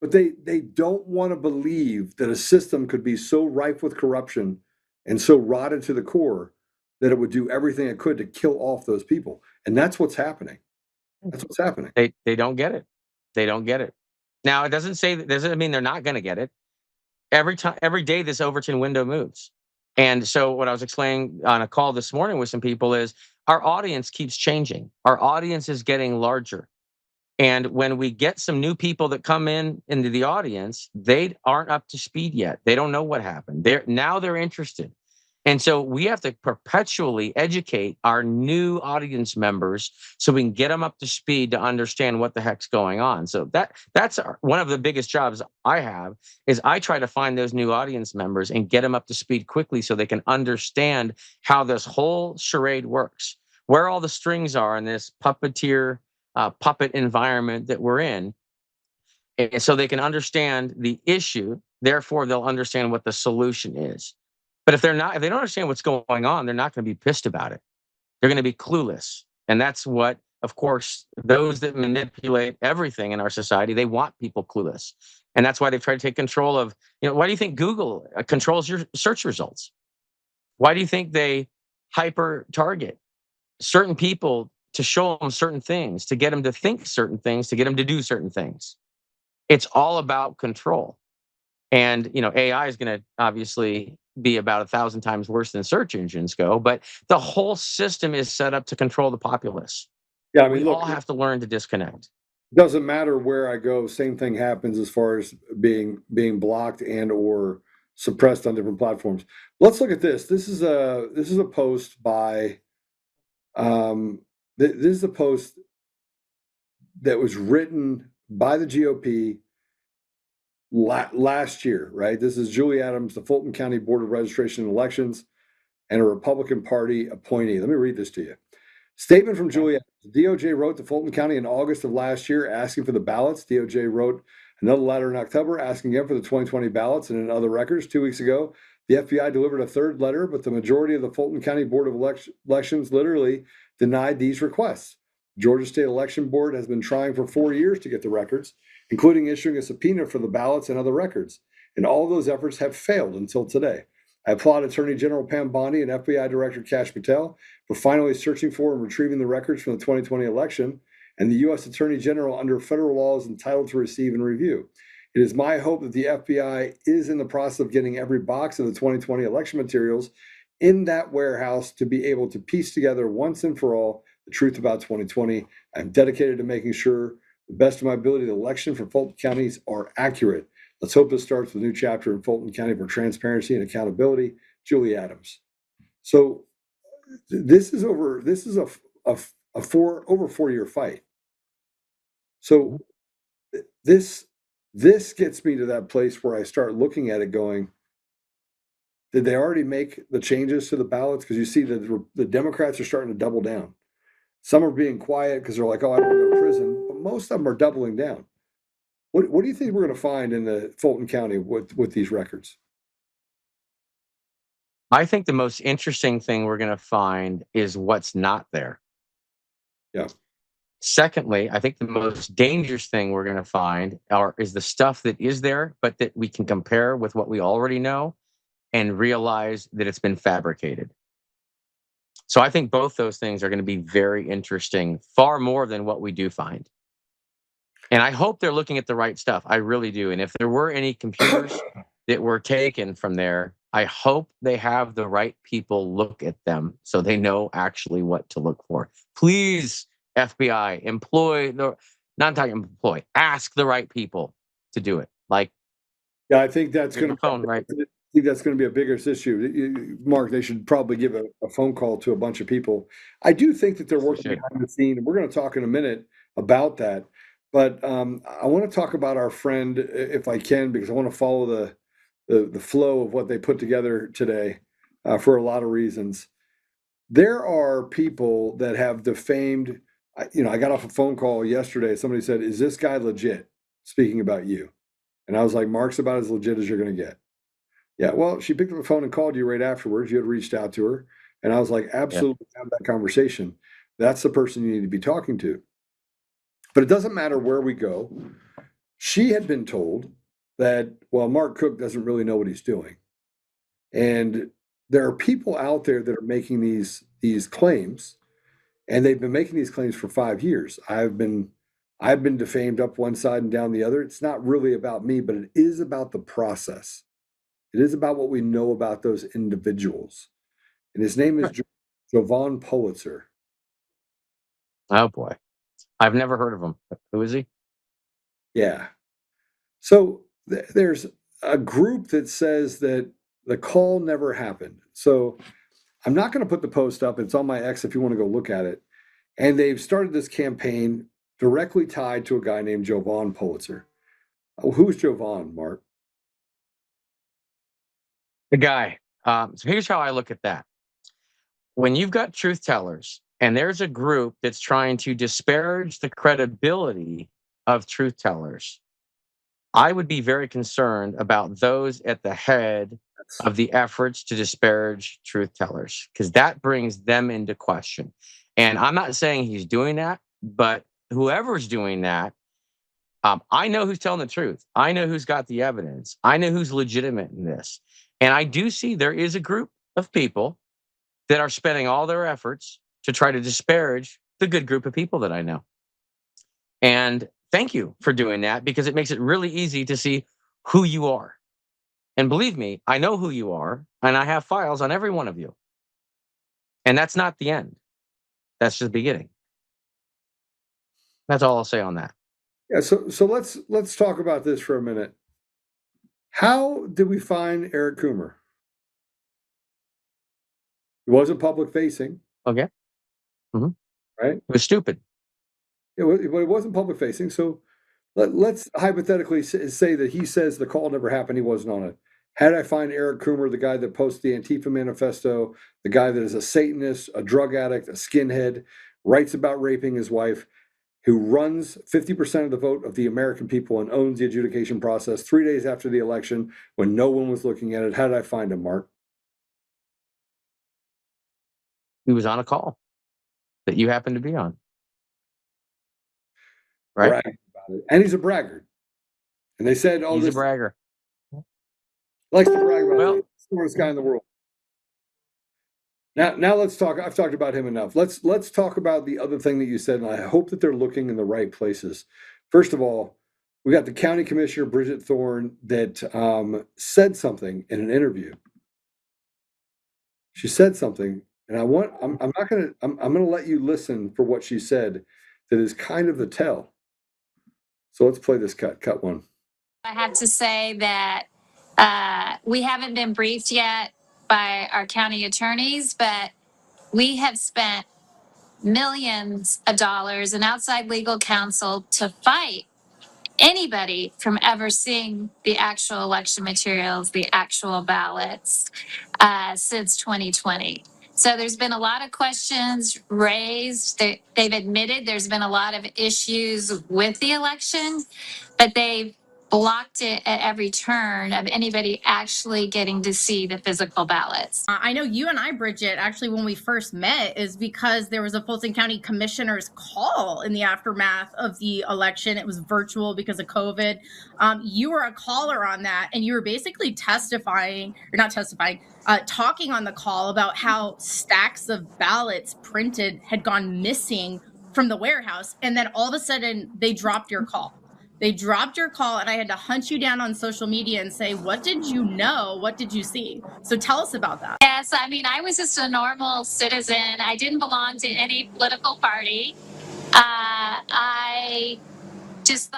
but they don't want to believe that a system could be so rife with corruption and so rotted to the core that it would do everything it could to kill off those people. And that's what's happening. That's what's happening. They don't get it. They don't get it. Now, it doesn't mean they're not going to get it. Every day, this Overton window moves. And so what I was explaining on a call this morning with some people is our audience keeps changing. Our audience is getting larger. And when we get some new people that come into the audience, they aren't up to speed yet. They don't know what happened. They're interested. And so we have to perpetually educate our new audience members so we can get them up to speed to understand what the heck's going on. So that's one of the biggest jobs I have is I try to find those new audience members and get them up to speed quickly so they can understand how this whole charade works, where all the strings are in this puppet environment that we're in. And so they can understand the issue. Therefore, they'll understand what the solution is. But if they don't understand what's going on, they're not going to be pissed about it. They're going to be clueless. And that's what, of course, those that manipulate everything in our society, they want people clueless. And that's why they've tried to take control of, why do you think Google controls your search results? Why do you think they hyper target certain people to show them certain things, to get them to think certain things, to get them to do certain things? It's all about control. And, AI is going to obviously be about 1,000 times worse than search engines go, but the whole system is set up to control the populace. Yeah, I mean, we all have to learn to disconnect. Doesn't matter where I go, same thing happens as far as being blocked and or suppressed on different platforms. Let's look at this. This is a post by this is a post that was written by the GOP last year, right? This is Julie Adams, the Fulton County Board of Registration and Elections, and a Republican Party appointee. Let me read this to you. Statement from Julie Adams. DOJ wrote to Fulton County in August of last year asking for the ballots. DOJ wrote another letter in October asking again for the 2020 ballots and in other records. 2 weeks ago, the FBI delivered a third letter, but the majority of the Fulton County Board of Elections literally denied these requests. Georgia State Election Board has been trying for 4 years to get the records, including issuing a subpoena for the ballots and other records. And all those efforts have failed until today. I applaud Attorney General Pam Bondi and FBI Director Kash Patel for finally searching for and retrieving the records from the 2020 election, and the U.S. Attorney General under federal law is entitled to receive and review. It is my hope that the FBI is in the process of getting every box of the 2020 election materials in that warehouse to be able to piece together once and for all the truth about 2020. I'm dedicated to making sure the best of my ability the election for Fulton counties are accurate. Let's hope this starts with a new chapter in Fulton County for transparency and accountability. Julie Adams. So this is a over 4-year fight. So this gets me to that place where I start looking at it going, did they already make the changes to the ballots? Because you see that the Democrats are starting to double down. Some are being quiet because they're like, oh, I don't want to go to prison. But most of them are doubling down. What do you think we're going to find in the Fulton County with these records? I think the most interesting thing we're going to find is what's not there. Yeah. Secondly, I think the most dangerous thing we're going to find is the stuff that is there, but that we can compare with what we already know and realize that it's been fabricated. So I think both those things are going to be very interesting, far more than what we do find. And I hope they're looking at the right stuff. I really do. And if there were any computers that were taken from there, I hope they have the right people look at them so they know actually what to look for. Please, FBI, employ not talking employ, ask the right people to do it. Like, Yeah, I think that's going to phone, right? I think that's going to be a bigger issue. Mark, they should probably give a phone call to a bunch of people. I do think that they're working should. behind the scene, and we're going to talk in a minute about that. But I want to talk about our friend, if I can, because I want to follow the flow of what they put together today for a lot of reasons. There are people that have defamed. I got off a phone call yesterday. Somebody said, "Is this guy legit?" Speaking about you. And I was like, Mark's about as legit as you're going to get. Yeah, well, she picked up the phone and called you right afterwards. You had reached out to her. And I was like, absolutely have that conversation. That's the person you need to be talking to. But it doesn't matter where we go. She had been told that, well, Mark Cook doesn't really know what he's doing. And there are people out there that are making these claims, and they've been making these claims for 5 years. I've been defamed up one side and down the other. It's not really about me, but it is about the process. It is about what we know about those individuals. And his name is Jovan Pulitzer. Oh boy, I've never heard of him. Who is he? Yeah. So there's a group that says that the call never happened. So I'm not going to put the post up. It's on my X if you want to go look at it. And they've started this campaign directly tied to a guy named Jovan Pulitzer. Who's Jovan, Mark? The guy. So here's how I look at that. When you've got truth tellers and there's a group that's trying to disparage the credibility of truth tellers, I would be very concerned about those at the head of the efforts to disparage truth tellers, because that brings them into question. And I'm not saying he's doing that, but whoever's doing that, I know who's telling the truth. I know who's got the evidence. I know who's legitimate in this. And I do see there is a group of people that are spending all their efforts to try to disparage the good group of people that I know. And thank you for doing that, because it makes it really easy to see who you are. And believe me, I know who you are, and I have files on every one of you. And that's not the end. That's just the beginning. That's all I'll say on that. Yeah, so let's talk about this for a minute. How did we find Eric Coomer? He wasn't public facing. Okay. Mm-hmm. Right? It was stupid. It wasn't public facing. So let's hypothetically say that he says the call never happened. He wasn't on it. How did I find Eric Coomer, the guy that posts the Antifa manifesto, the guy that is a Satanist, a drug addict, a skinhead, writes about raping his wife, who runs 50% of the vote of the American people and owns the adjudication process 3 days after the election when no one was looking at it? How did I find him, Mark? He was on a call that you happened to be on. Right? Bragging about it. And he's a braggart. And they said, he's a bragger. Likes to brag about it. Smartest guy in the world. Now let's talk. I've talked about him enough. Let's talk about the other thing that you said, and I hope that they're looking in the right places. First of all, we got the county commissioner, Bridget Thorne, that said something in an interview. She said something, and I'm gonna let you listen for what she said. That is kind of the tell. So let's play this cut one. I have to say that we haven't been briefed yet by our county attorneys, but we have spent millions of dollars in outside legal counsel to fight anybody from ever seeing the actual election materials, the actual ballots, since 2020. So there's been a lot of questions raised. They've admitted there's been a lot of issues with the election, but they've blocked it at every turn of anybody actually getting to see the physical ballots. I know you and I, Bridget, actually, when we first met, is because there was a Fulton County commissioner's call in the aftermath of the election. It was virtual because of COVID. You were a caller on that, and you were basically talking on the call about how stacks of ballots printed had gone missing from the warehouse. And then all of a sudden, they dropped your call. They dropped your call, and I had to hunt you down on social media and say, what did you know? What did you see? So tell us about that. Yes, I mean, I was just a normal citizen. I didn't belong to any political party. I Just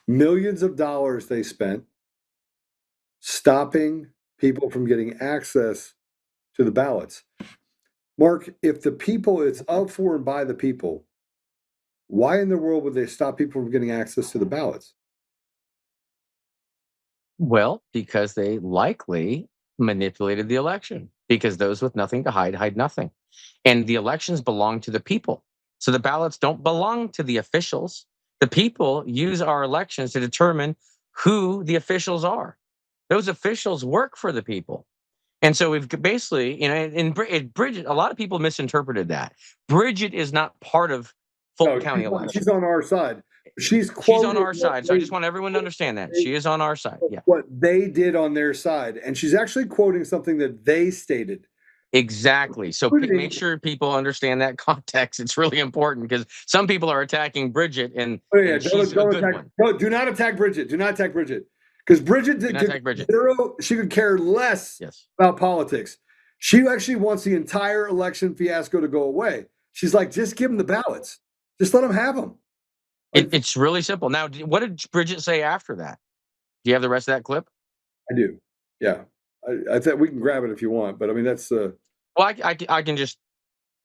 Millions of dollars they spent stopping people from getting access to the ballots. Mark, if the people, it's of, for, and by the people, why in the world would they stop people from getting access to the ballots? Well, because they likely manipulated the election, because those with nothing to hide nothing. And the elections belong to the people. So the ballots don't belong to the officials. The people use our elections to determine who the officials are. Those officials work for the people. And so we've basically, in Bridget, a lot of people misinterpreted that. Bridget is not part of Fulton County election. She's on our side. She's on our side. So I just want everyone to understand that. She is on our side. Yeah. What they did on their side. And she's actually quoting something that they stated. Exactly. So make sure people understand that context. It's really important because some people are attacking Bridget and, and she's a good one. No, do not attack Bridget. Do not attack Bridget. Because Bridget did zero, she could care less about politics. She actually wants the entire election fiasco to go away. She's like, just give them the ballots. Just let them have them. It's really simple. Now, what did Bridget say after that? Do you have the rest of that clip? I do. Yeah. I think we can grab it if you want, but I mean, that's... Well, I can just...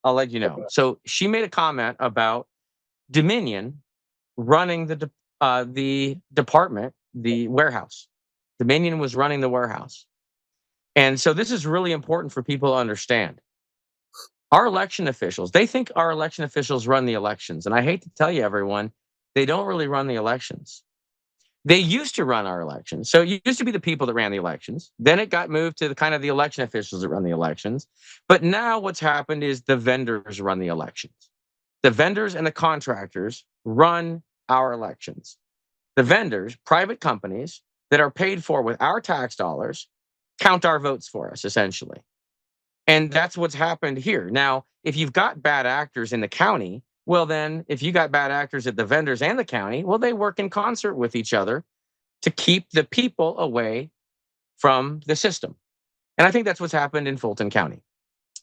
I'll let you know. Okay. So she made a comment about Dominion running the department, the warehouse. Dominion was running the warehouse. And so this is really important for people to understand. Our election officials, they think our election officials run the elections. And I hate to tell you, everyone, they don't really run the elections. They used to run our elections. So it used to be the people that ran the elections. Then it got moved to the election officials that run the elections. But now what's happened is the vendors run the elections. The vendors and the contractors run our elections. The vendors, private companies that are paid for with our tax dollars, count our votes for us, essentially. And that's what's happened here. Now, if you've got bad actors in the county, well, then if you got bad actors at the vendors and the county, well, they work in concert with each other to keep the people away from the system. And I think that's what's happened in Fulton County.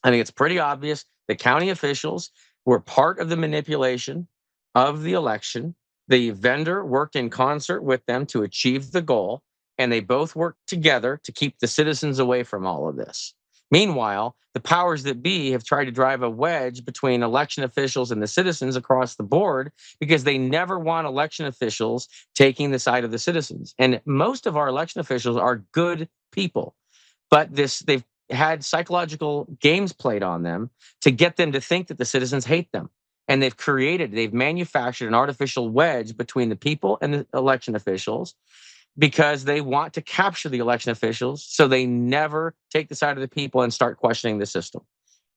I think it's pretty obvious the county officials were part of the manipulation of the election. The vendor worked in concert with them to achieve the goal, and they both worked together to keep the citizens away from all of this. Meanwhile, the powers that be have tried to drive a wedge between election officials and the citizens across the board because they never want election officials taking the side of the citizens. And most of our election officials are good people, but they've had psychological games played on them to get them to think that the citizens hate them. And they've manufactured an artificial wedge between the people and the election officials because they want to capture the election officials so they never take the side of the people and start questioning the system.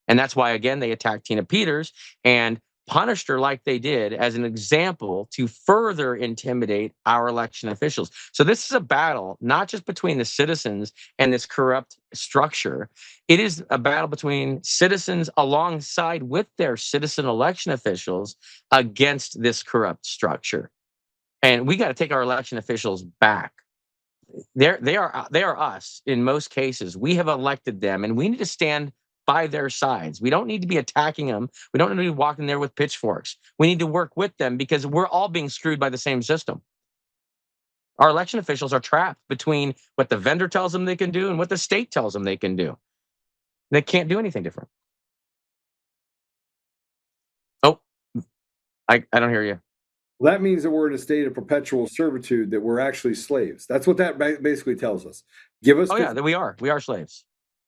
And that's why, again, they attacked Tina Peters and punished her like they did as an example to further intimidate our election officials. So this is a battle, not just between the citizens and this corrupt structure. It is a battle between citizens alongside with their citizen election officials against this corrupt structure. And we got to take our election officials back. They are us in most cases. We have elected them, and we need to stand by their sides. We don't need to be attacking them. We don't need to be walking there with pitchforks. We need to work with them because we're all being screwed by the same system. Our election officials are trapped between what the vendor tells them they can do and what the state tells them they can do. They can't do anything different. Oh, I don't hear you. Well, that means that we're in a state of perpetual servitude, that we're actually slaves. That's what that basically tells us. Give us. Oh, yeah, that we are. We are slaves.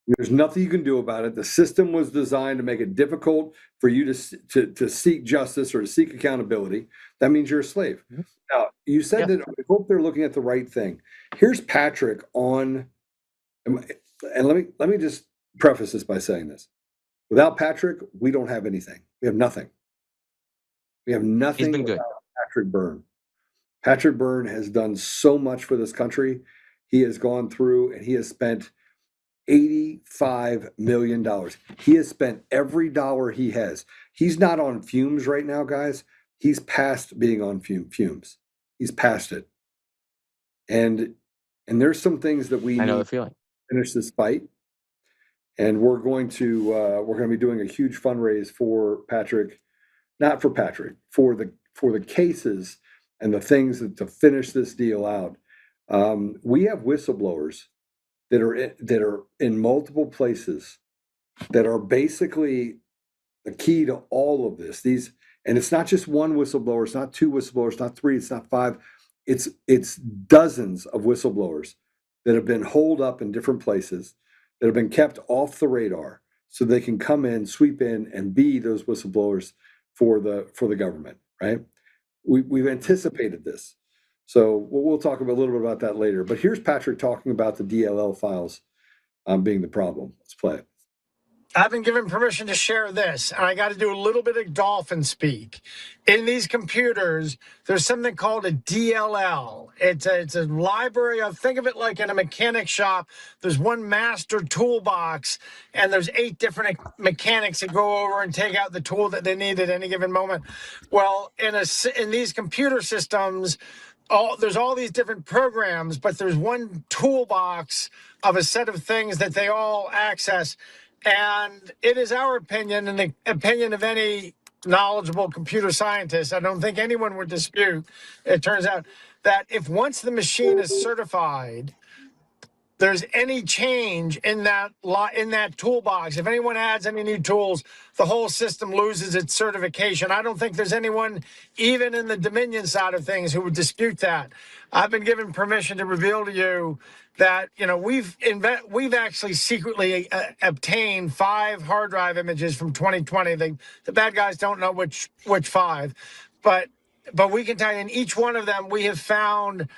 There's nothing you can do about it. The system was designed to make it difficult for you to seek justice or to seek accountability. That means you're a slave. Mm-hmm. Now, you said that I hope they're looking at the right thing. Here's Patrick on, and let me just preface this by saying this. Without Patrick, we don't have anything. We have nothing. We have nothing. He's been good. Patrick Byrne. Patrick Byrne has done so much for this country. He has gone through and he has spent $85 million. He has spent every dollar he has. He's not on fumes right now, guys. He's past being on fumes. He's past it. And there's some things that we I know the feeling. Finish this fight. And we're going to be doing a huge fundraise for Patrick not for Patrick, for the cases and the things that to finish this deal out. We have whistleblowers that are in multiple places that are basically the key to all of this. And it's not just one whistleblower, it's not two whistleblowers, it's not three, it's not five. It's dozens of whistleblowers that have been holed up in different places, that have been kept off the radar, so they can come in, sweep in, and be those whistleblowers for the government. Right? We've anticipated this, so we'll talk a little bit about that later. But here's Patrick talking about the DLL files being the problem. Let's play it. I've been given permission to share this, and I got to do a little bit of dolphin speak. In these computers, there's something called a DLL. It's a library of, think of it like in a mechanic shop. There's one master toolbox, and there's 8 different mechanics that go over and take out the tool that they need at any given moment. Well, in these computer systems, there's all these different programs, but there's one toolbox of a set of things that they all access. And it is our opinion, and the opinion of any knowledgeable computer scientist, I don't think anyone would dispute, it turns out, that if once the machine is certified, there's any change in that toolbox, if anyone adds any new tools, the whole system loses its certification. I don't think there's anyone, even in the Dominion side of things, who would dispute that. I've been given permission to reveal to you that we've actually secretly obtained 5 hard drive images from 2020. The bad guys don't know which 5, but we can tell you in each one of them we have found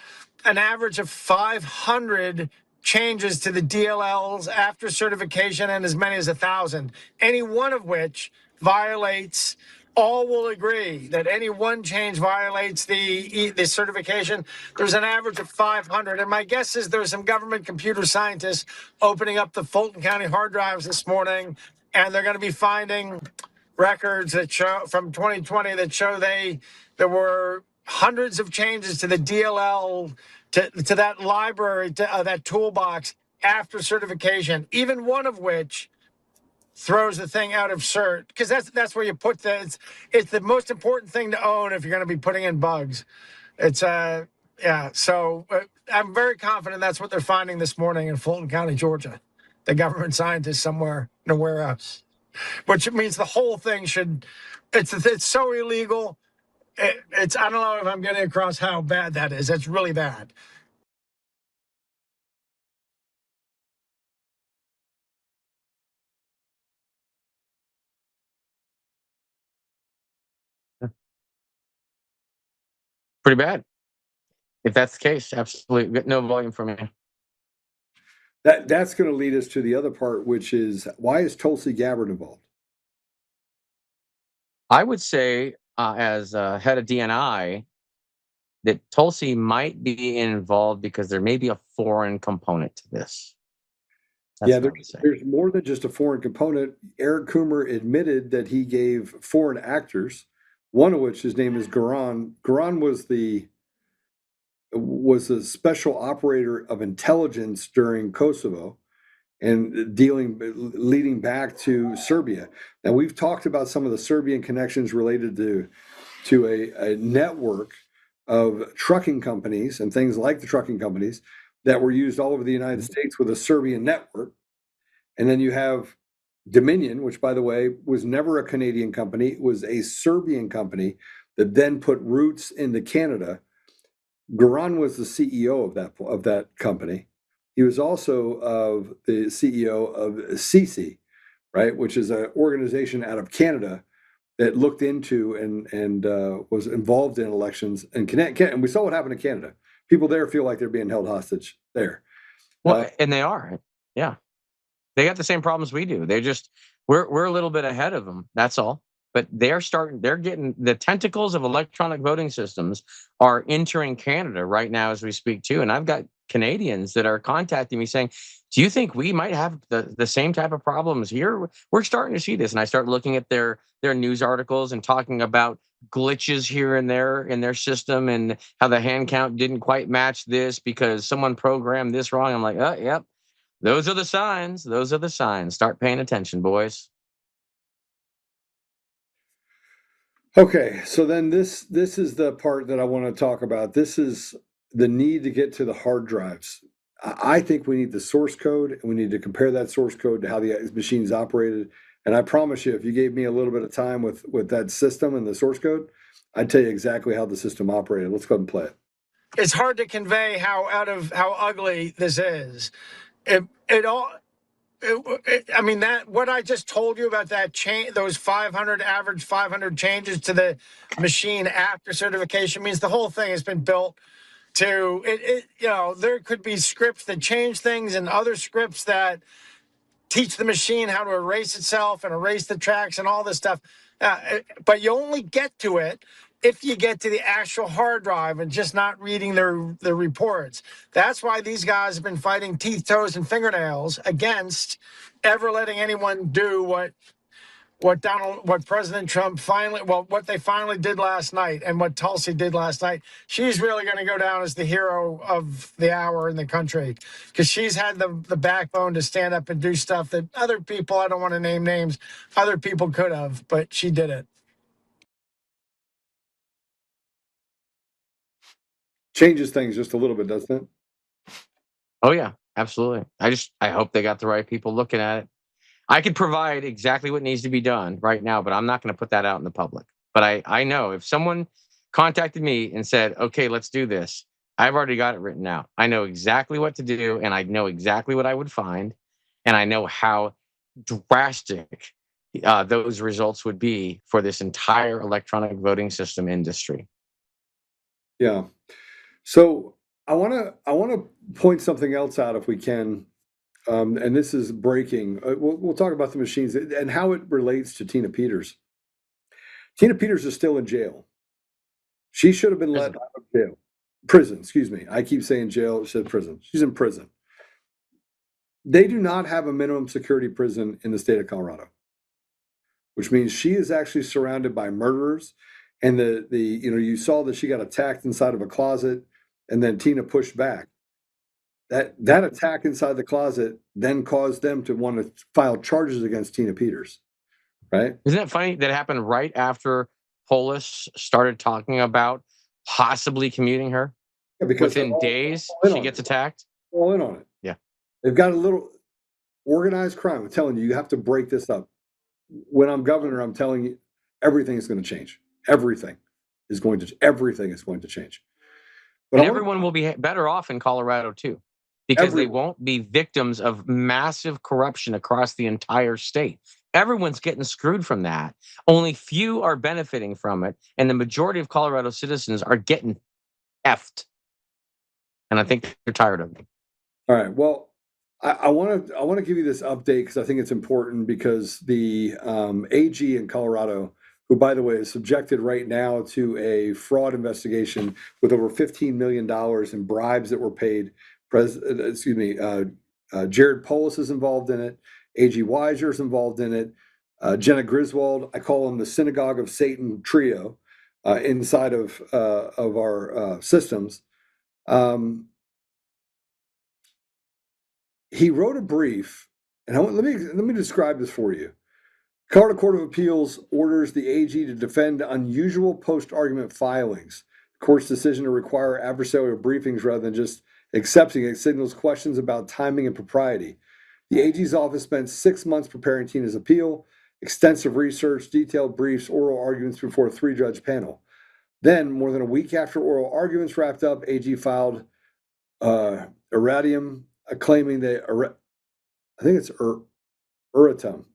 an average of 500 changes to the DLLs after certification, and as many as 1,000. Any one of which violates. All will agree that any one change violates the certification. There's an average of 500. And my guess is there's some government computer scientists opening up the Fulton County hard drives this morning, and they're going to be finding records that show from 2020 that show there were hundreds of changes to the DLL, to that library, to that toolbox after certification, even one of which throws the thing out of cert, because that's where you put it's the most important thing to own if you're going to be putting in bugs. It's so I'm very confident that's what they're finding this morning in Fulton County, Georgia. The government scientists somewhere nowhere else, which means the whole thing it's so illegal. I don't know if I'm getting across how bad that is. That's really bad. Pretty bad. If that's the case, absolutely no volume for me. That's going to lead us to the other part, which is, why is Tulsi Gabbard involved? I would say, as head of DNI, that Tulsi might be involved because there may be a foreign component to this. There's more than just a foreign component. Eric Coomer admitted that he gave foreign actors, one of which his name is Garan. Garan was the special operator of intelligence during Kosovo and leading back to Serbia. Now, we've talked about some of the Serbian connections related to a network of trucking companies and things like the trucking companies that were used all over the United States with a Serbian network. And then you have Dominion, which, by the way, was never a Canadian company. It was a Serbian company that then put roots into Canada. Garan was the CEO of that company. He was also the CEO of CC, right, which is an organization out of Canada that looked into and was involved in elections in Canada. And we saw what happened in Canada. People there feel like they're being held hostage there. Well, and they are. Yeah. They got the same problems we do. We're a little bit ahead of them. That's all. But they're getting the tentacles of electronic voting systems are entering Canada right now as we speak too. And I've got Canadians that are contacting me saying, do you think we might have the same type of problems here? We're starting to see this. And I start looking at their news articles and talking about glitches here and there in their system and how the hand count didn't quite match this because someone programmed this wrong. I'm like, oh, yep. Those are the signs. Those are the signs. Start paying attention, boys. Okay, so then this is the part that I want to talk about. This is the need to get to the hard drives. I think we need the source code, and we need to compare that source code to how the machine's operated. And I promise you, if you gave me a little bit of time with that system and the source code, I'd tell you exactly how the system operated. Let's go ahead and play it. It's hard to convey how ugly this is. I mean, that what I just told you about that change, those 500 average 500 changes to the machine after certification means the whole thing has been built to it. You know, there could be scripts that change things and other scripts that teach the machine how to erase itself and erase the tracks and all this stuff. But you only get to it if you get to the actual hard drive and just not reading the reports. That's why these guys have been fighting teeth, toes, and fingernails against ever letting anyone do what President Trump what they finally did last night and what Tulsi did last night. She's really going to go down as the hero of the hour in the country because she's had the backbone to stand up and do stuff that other people, I don't want to name names, other people could have, but she did it. Changes things just a little bit, doesn't it? Oh yeah, absolutely. I hope they got the right people looking at it. I could provide exactly what needs to be done right now, but I'm not going to put that out in the public. But I know if someone contacted me and said, okay, let's do this, I've already got it written out. I know exactly what to do, and I know exactly what I would find, and I know how drastic those results would be for this entire electronic voting system industry. Yeah. So I want to point something else out if we can. And this is breaking. We'll talk about the machines and how it relates to Tina Peters. Tina Peters is still in jail. She should have been let out of jail. Prison, excuse me. I keep saying jail. It said prison. She's in prison. They do not have a minimum security prison in the state of Colorado, which means she is actually surrounded by murderers. And you saw that she got attacked inside of a closet, and then Tina pushed back. That attack inside the closet then caused them to want to file charges against Tina Peters, right? Isn't it funny that happened right after Polis started talking about possibly commuting her? Yeah, because within days she gets attacked. All in on it. Yeah, they've got a little organized crime. I'm telling you, you have to break this up. When I'm governor, I'm telling you, everything is going to change. Everything is going to change. But and everyone will be better off in Colorado too. Because they won't be victims of massive corruption across the entire state. Everyone's getting screwed from that. Only few are benefiting from it. And the majority of Colorado citizens are getting effed. And I think they're tired of it. All right. Well, I want to give you this update because I think it's important because the AG in Colorado, who, by the way, is subjected right now to a fraud investigation with over $15 million in bribes that were paid. Jared Polis is involved in it. A.G. Weiser is involved in it. Jenna Griswold, I call them the Synagogue of Satan trio inside of our systems. He wrote a brief, and let me describe this for you. Colorado Court of Appeals orders the AG to defend unusual post-argument filings. The court's decision to require adversarial briefings rather than just accepting it signals questions about timing and propriety. The AG's office spent 6 months preparing Tina's appeal, extensive research, detailed briefs, oral arguments before a 3-judge panel. Then, more than a week after oral arguments wrapped up, AG filed erratium, claiming that I think it's erratum,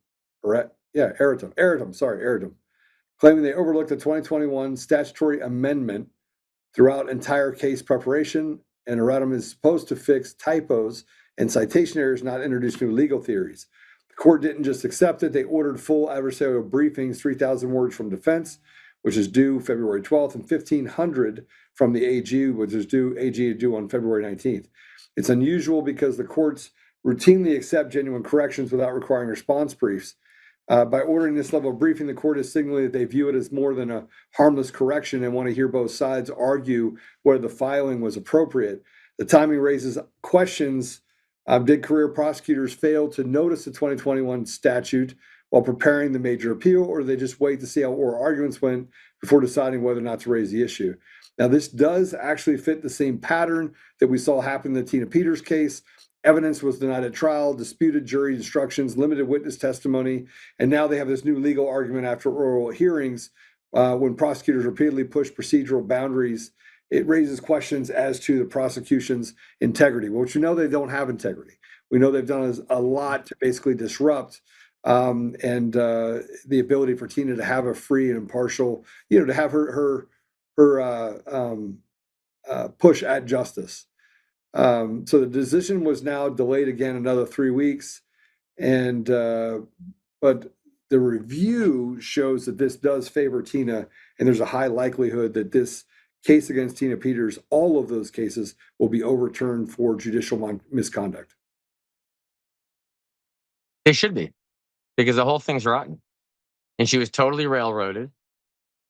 claiming they overlooked the 2021 statutory amendment throughout entire case preparation. And erratum is supposed to fix typos and citation errors, not introduce new legal theories. The court didn't just accept it. They ordered full adversarial briefings, 3,000 words from defense, which is due February 12th, and 1,500 from the AG, which is due on February 19th. It's unusual because the courts routinely accept genuine corrections without requiring response briefs. By ordering this level of briefing, the court is signaling that they view it as more than a harmless correction and want to hear both sides argue whether the filing was appropriate. The timing raises questions. Did career prosecutors fail to notice the 2021 statute while preparing the major appeal, or did they just wait to see how oral arguments went before deciding whether or not to raise the issue. Now, this does actually fit the same pattern that we saw happen in the Tina Peters case. Evidence was denied at trial, disputed jury instructions, limited witness testimony, and now they have this new legal argument after oral hearings when prosecutors repeatedly push procedural boundaries. It raises questions as to the prosecution's integrity, which we know they don't have integrity. We know they've done a lot to basically disrupt and the ability for Tina to have a free and impartial, to have her push at justice. So the decision was now delayed again another 3 weeks, and but the review shows that this does favor Tina, and there's a high likelihood that this case against Tina Peters, all of those cases, will be overturned for judicial misconduct. They should be, because the whole thing's rotten, and she was totally railroaded,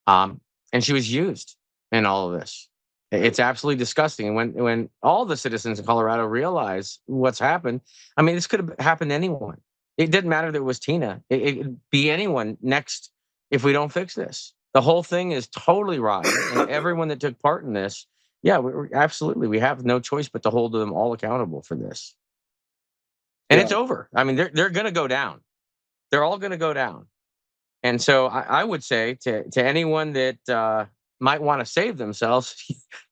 and she was used in all of this. It's absolutely disgusting. And when all the citizens in Colorado realize what's happened, I mean, this could have happened to anyone. It didn't matter that it was Tina. It'd be anyone next if we don't fix this. The whole thing is totally rotten. And everyone that took part in this, yeah, absolutely. We have no choice but to hold them all accountable for this. And it's over. I mean, they're going to go down. They're all going to go down. And so I would say to anyone that might want to save themselves,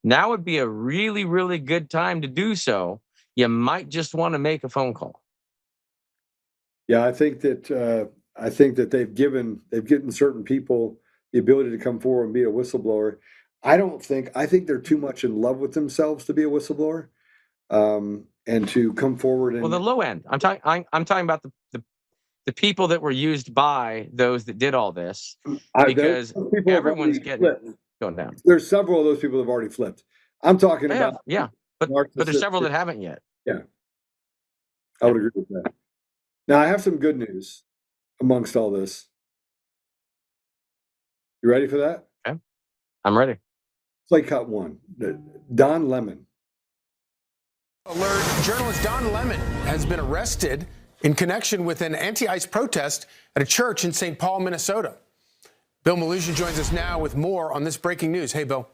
now would be a really, really good time to do so. You might just want to make a phone call. Yeah, I think that they've given certain people the ability to come forward and be a whistleblower. I think they're too much in love with themselves to be a whistleblower, and to come forward and. Well, the low end. I'm talking about the people that were used by those that did all this, because everyone's going down. There's several of those people that have already flipped. I'm talking about. Yeah, but there's several that haven't yet. Yeah, I would agree with that. Now, I have some good news amongst all this. You ready for that? Okay, I'm ready. Play cut one. Don Lemon. Alert, journalist Don Lemon has been arrested in connection with an anti-ICE protest at a church in St. Paul, Minnesota. Bill Malusian joins us now with more on this breaking news. Hey, Bill.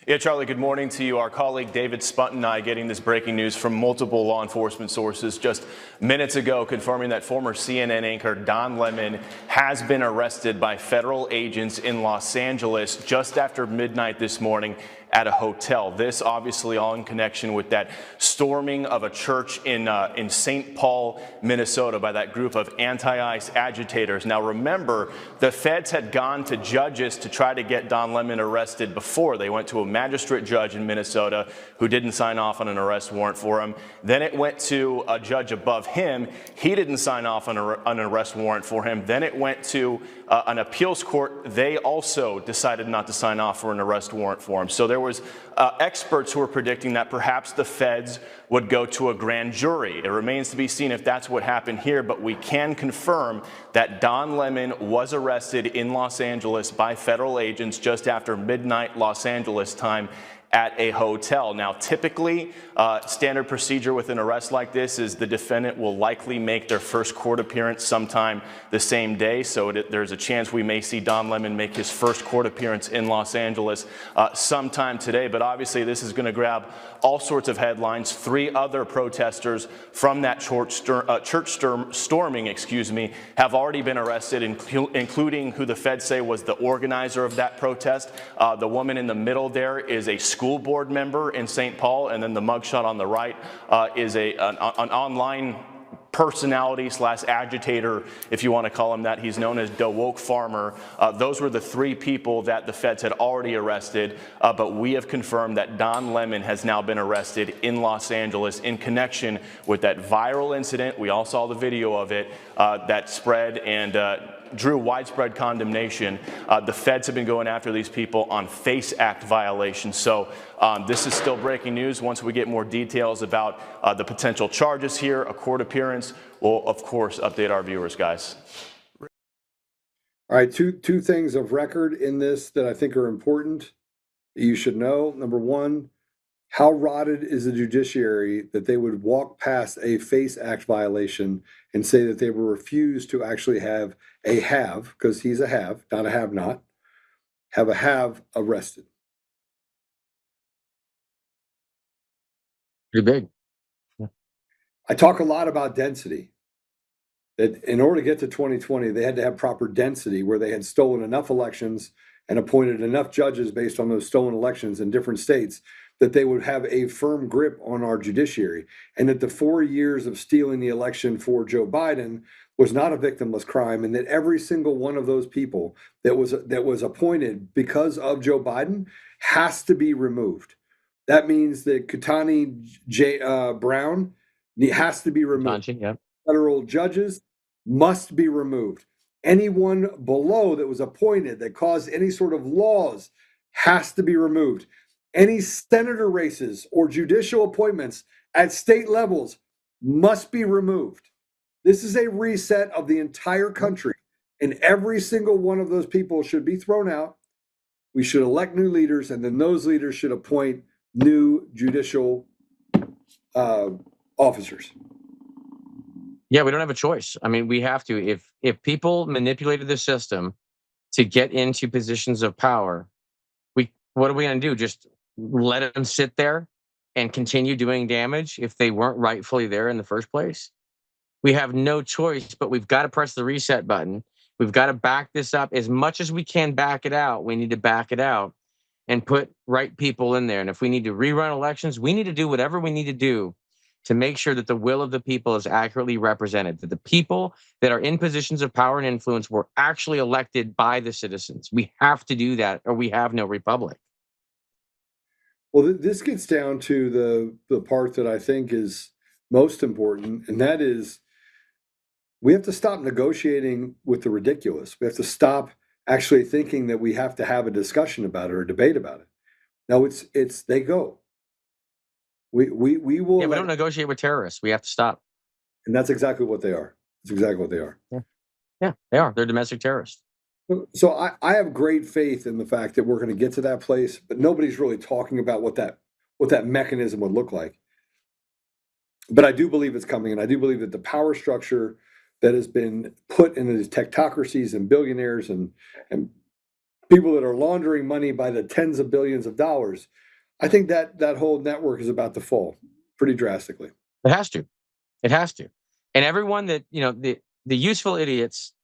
Yeah, Charlie, good morning to you. Our colleague David Spunt and I getting this breaking news from multiple law enforcement sources just minutes ago, confirming that former CNN anchor Don Lemon has been arrested by federal agents in Los Angeles just after midnight this morning at a hotel. This obviously all in connection with that storming of a church in St. Paul, Minnesota by that group of anti-ICE agitators. Now remember, the feds had gone to judges to try to get Don Lemon arrested before. They went to a magistrate judge in Minnesota who didn't sign off on an arrest warrant for him. Then it went to a judge above him. He didn't sign off on an arrest warrant for him. Then it went to an appeals court. They also decided not to sign off for an arrest warrant for him. So there was experts who were predicting that perhaps the feds would go to a grand jury. It remains to be seen if that's what happened here, but we can confirm that Don Lemon was arrested in Los Angeles by federal agents just after midnight Los Angeles time at a hotel. Now, typically, standard procedure with an arrest like this is the defendant will likely make their first court appearance sometime the same day. So there's a chance we may see Don Lemon make his first court appearance in Los Angeles sometime today. But obviously, this is going to grab all sorts of headlines. 3 other protesters from that church storming, have already been arrested, including who the feds say was the organizer of that protest. The woman in the middle there is a school board member in St. Paul, and then the mugshot on the right is an online personality / agitator, if you want to call him that. He's known as the Woke Farmer. Those were the 3 people that the feds had already arrested, but we have confirmed that Don Lemon has now been arrested in Los Angeles in connection with that viral incident. We all saw the video of it that spread and drew widespread condemnation. The feds have been going after these people on FACE Act violations. So this is still breaking news. Once we get more details about the potential charges here, a court appearance, we'll of course update our viewers, guys. All right, two things of record in this that I think are important that you should know. Number one, how rotted is the judiciary that they would walk past a FACE Act violation and say that they will refuse to actually have a have, because he's a have, not a have not, have arrested. Pretty big. I talk a lot about density. That in order to get to 2020, they had to have proper density where they had stolen enough elections and appointed enough judges based on those stolen elections in different states that they would have a firm grip on our judiciary, and that the 4 years of stealing the election for Joe Biden was not a victimless crime, and that every single one of those people that was appointed because of Joe Biden has to be removed. That means that Katani Brown has to be removed. Yeah. Federal judges must be removed. Anyone below that was appointed that caused any sort of laws has to be removed. Any senator races or judicial appointments at state levels must be removed. This is a reset of the entire country, and every single one of those people should be thrown out. We should elect new leaders, and then those leaders should appoint new judicial officers. Yeah, we don't have a choice. I mean, we have to. If people manipulated the system to get into positions of power, what are we going to do? Just let them sit there and continue doing damage if they weren't rightfully there in the first place? We have no choice, but we've got to press the reset button. We've got to back this up as much as we can. Back it out. We need to back it out and put right people in there. And if we need to rerun elections, we need to do whatever we need to do to make sure that the will of the people is accurately represented, that the people that are in positions of power and influence were actually elected by the citizens. We have to do that, or we have no republic. Well, this gets down to the part that I think is most important, and that is we have to stop negotiating with the ridiculous. We have to stop actually thinking that we have to have a discussion about it or debate about it. No, it's they go. We will. Yeah, we don't negotiate with terrorists. We have to stop. And that's exactly what they are. That's exactly what they are. Yeah, they are. They're domestic terrorists. So I have great faith in the fact that we're going to get to that place, but nobody's really talking about what that mechanism would look like. But I do believe it's coming, and I do believe that the power structure that has been put into these technocracies and billionaires and people that are laundering money by the tens of billions of dollars, I think that whole network is about to fall pretty drastically. It has to. It has to. And everyone that, the useful idiots,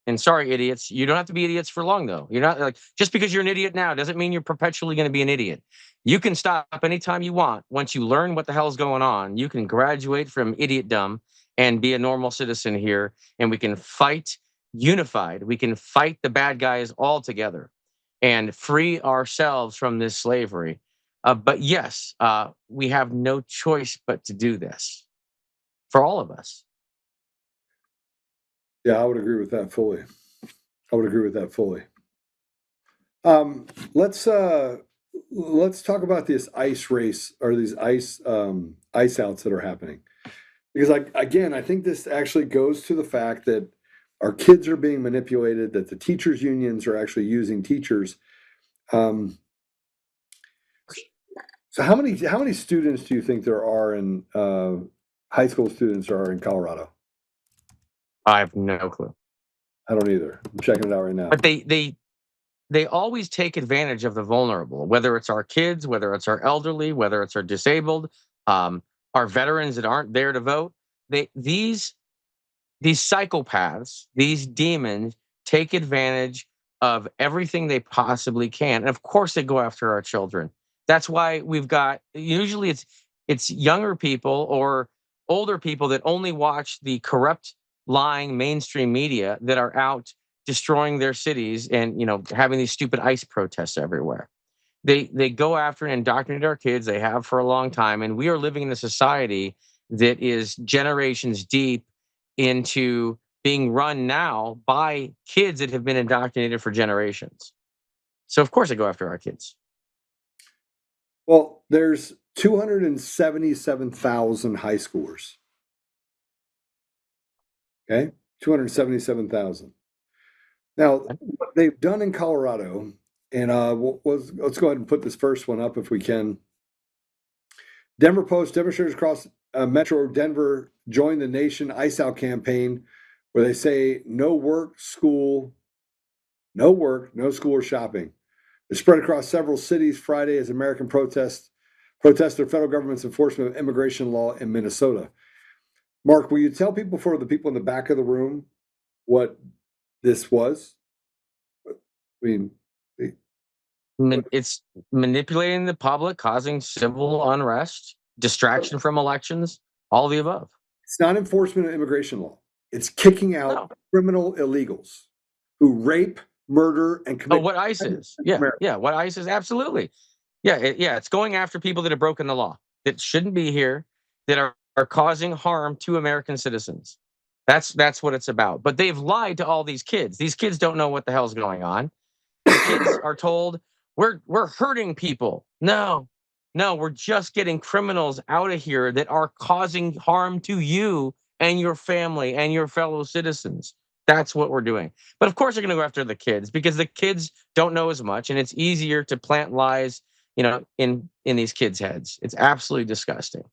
and sorry, idiots, you don't have to be idiots for long, though. You're not like, just because you're an idiot now doesn't mean you're perpetually going to be an idiot. You can stop anytime you want. Once you learn what the hell is going on, you can graduate from idiotdom and be a normal citizen here. And we can fight unified. We can fight the bad guys all together and free ourselves from this slavery. But yes, we have no choice but to do this for all of us. Yeah, I would agree with that fully. Let's talk about this ice race or these ice outs that are happening, because I think this actually goes to the fact that our kids are being manipulated, that the teachers unions are actually using teachers. So how many students do you think there are in high school students are in Colorado? I have no clue. I don't either. I'm checking it out right now. But they always take advantage of the vulnerable, whether it's our kids, whether it's our elderly, whether it's our disabled, our veterans that aren't there to vote. These psychopaths, these demons, take advantage of everything they possibly can, and of course they go after our children. That's why we've got, usually it's younger people or older people that only watch the corrupt, lying mainstream media that are out destroying their cities and having these stupid ICE protests everywhere. They go after and indoctrinate our kids. They have for a long time, and we are living in a society that is generations deep into being run now by kids that have been indoctrinated for generations. So of course they go after our kids. Well, there's 277,000 high schoolers. Okay, 277,000. Now, what they've done in Colorado, and let's go ahead and put this first one up if we can. Denver Post, demonstrators across Metro Denver joined the Nation Ice Out campaign, where they say no work, no school or shopping. It spread across several cities Friday as American protest the federal government's enforcement of immigration law in Minnesota. Mark, will you tell people, for the people in the back of the room, what this was? I mean, It's manipulating the public, causing civil unrest, distraction from elections, all the above. it's not enforcement of immigration law. It's kicking out No. criminal illegals who rape, murder, and commit. What ICE is. Yeah, what ICE is, absolutely. It's going after people that have broken the law, that shouldn't be here, that are causing harm to American citizens. That's what it's about. But they've lied to all these kids. These kids don't know what the hell's going on. The kids are told we're hurting people. No, we're just getting criminals out of here that are causing harm to you and your family and your fellow citizens. That's what we're doing. But of course, they're going to go after the kids because the kids don't know as much, and it's easier to plant lies, in these kids' heads. It's absolutely disgusting.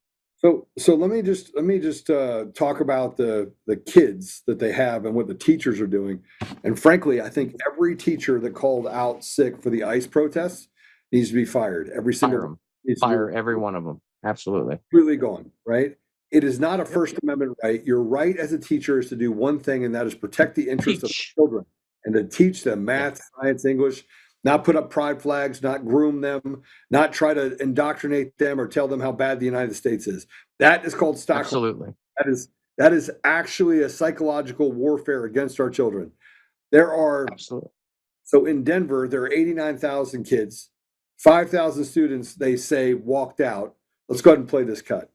So let me just talk about the kids that they have and what the teachers are doing. And frankly, I think every teacher that called out sick for the ICE protests needs to be fired. Every single Fire every one of them. Absolutely. Completely gone, right? It is not a First Amendment right. Your right as a teacher is to do one thing, and that is protect the interests of children and to teach them math, science, English, not put up pride flags, not groom them, not try to indoctrinate them or tell them how bad the United States is. That is called Stockholm. Absolutely. That is actually a psychological warfare against our children. There are Absolutely. So in Denver, there are 89,000 kids, 5,000 students, they say, walked out. Let's go ahead and play this cut.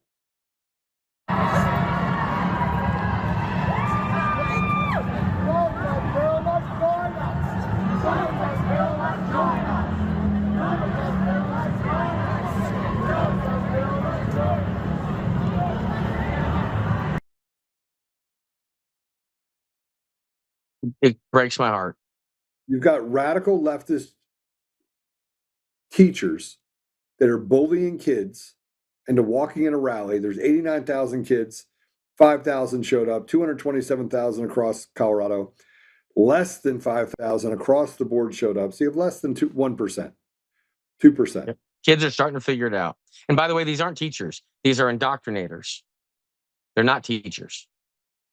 It breaks my heart. You've got radical leftist teachers that are bullying kids into walking in a rally. There's 89,000 kids, 5,000 showed up, 227,000 across Colorado, less than 5,000 across the board showed up. So you have less than 1%, 2%. Yep. Kids are starting to figure it out. And by the way, these aren't teachers. These are indoctrinators. They're not teachers.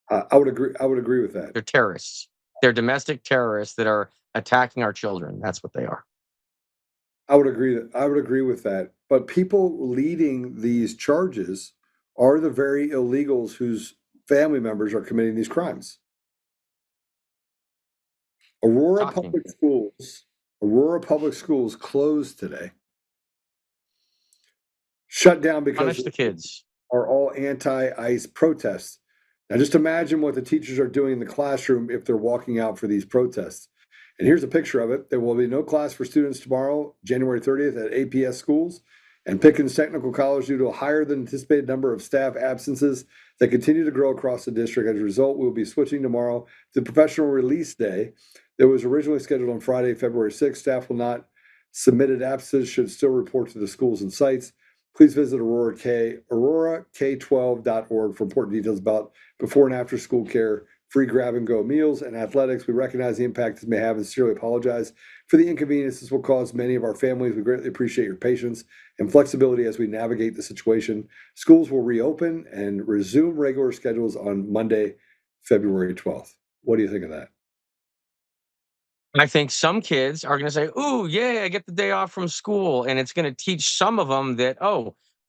I would agree with that. They're terrorists. They're domestic terrorists that are attacking our children. That's what they are. I would agree with that. But people leading these charges are the very illegals whose family members are committing these crimes. Aurora Public Schools closed today. Shut down because Punish the kids. Are all anti-ICE protests. Now just imagine what the teachers are doing in the classroom if they're walking out for these protests. And here's a picture of it. There will be no class for students tomorrow, January 30th at APS schools and Pickens Technical College due to a higher than anticipated number of staff absences that continue to grow across the district. As a result, we will be switching tomorrow to professional release day that was originally scheduled on Friday, February 6th. Staff will not submitted absences should still report to the schools and sites. Please visit aurora-k12.org for important details about before and after school care, free grab-and-go meals, and athletics. We recognize the impact this may have and sincerely apologize for the inconvenience this will cause many of our families. We greatly appreciate your patience and flexibility as we navigate the situation. Schools will reopen and resume regular schedules on Monday, February 12th. What do you think of that? I think some kids are going to say, "Ooh, yeah, I get the day off from school." And it's going to teach some of them that,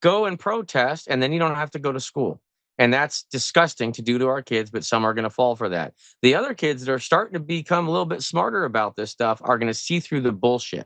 go and protest, and then you don't have to go to school. And that's disgusting to do to our kids, but some are going to fall for that. The other kids that are starting to become a little bit smarter about this stuff are going to see through the bullshit.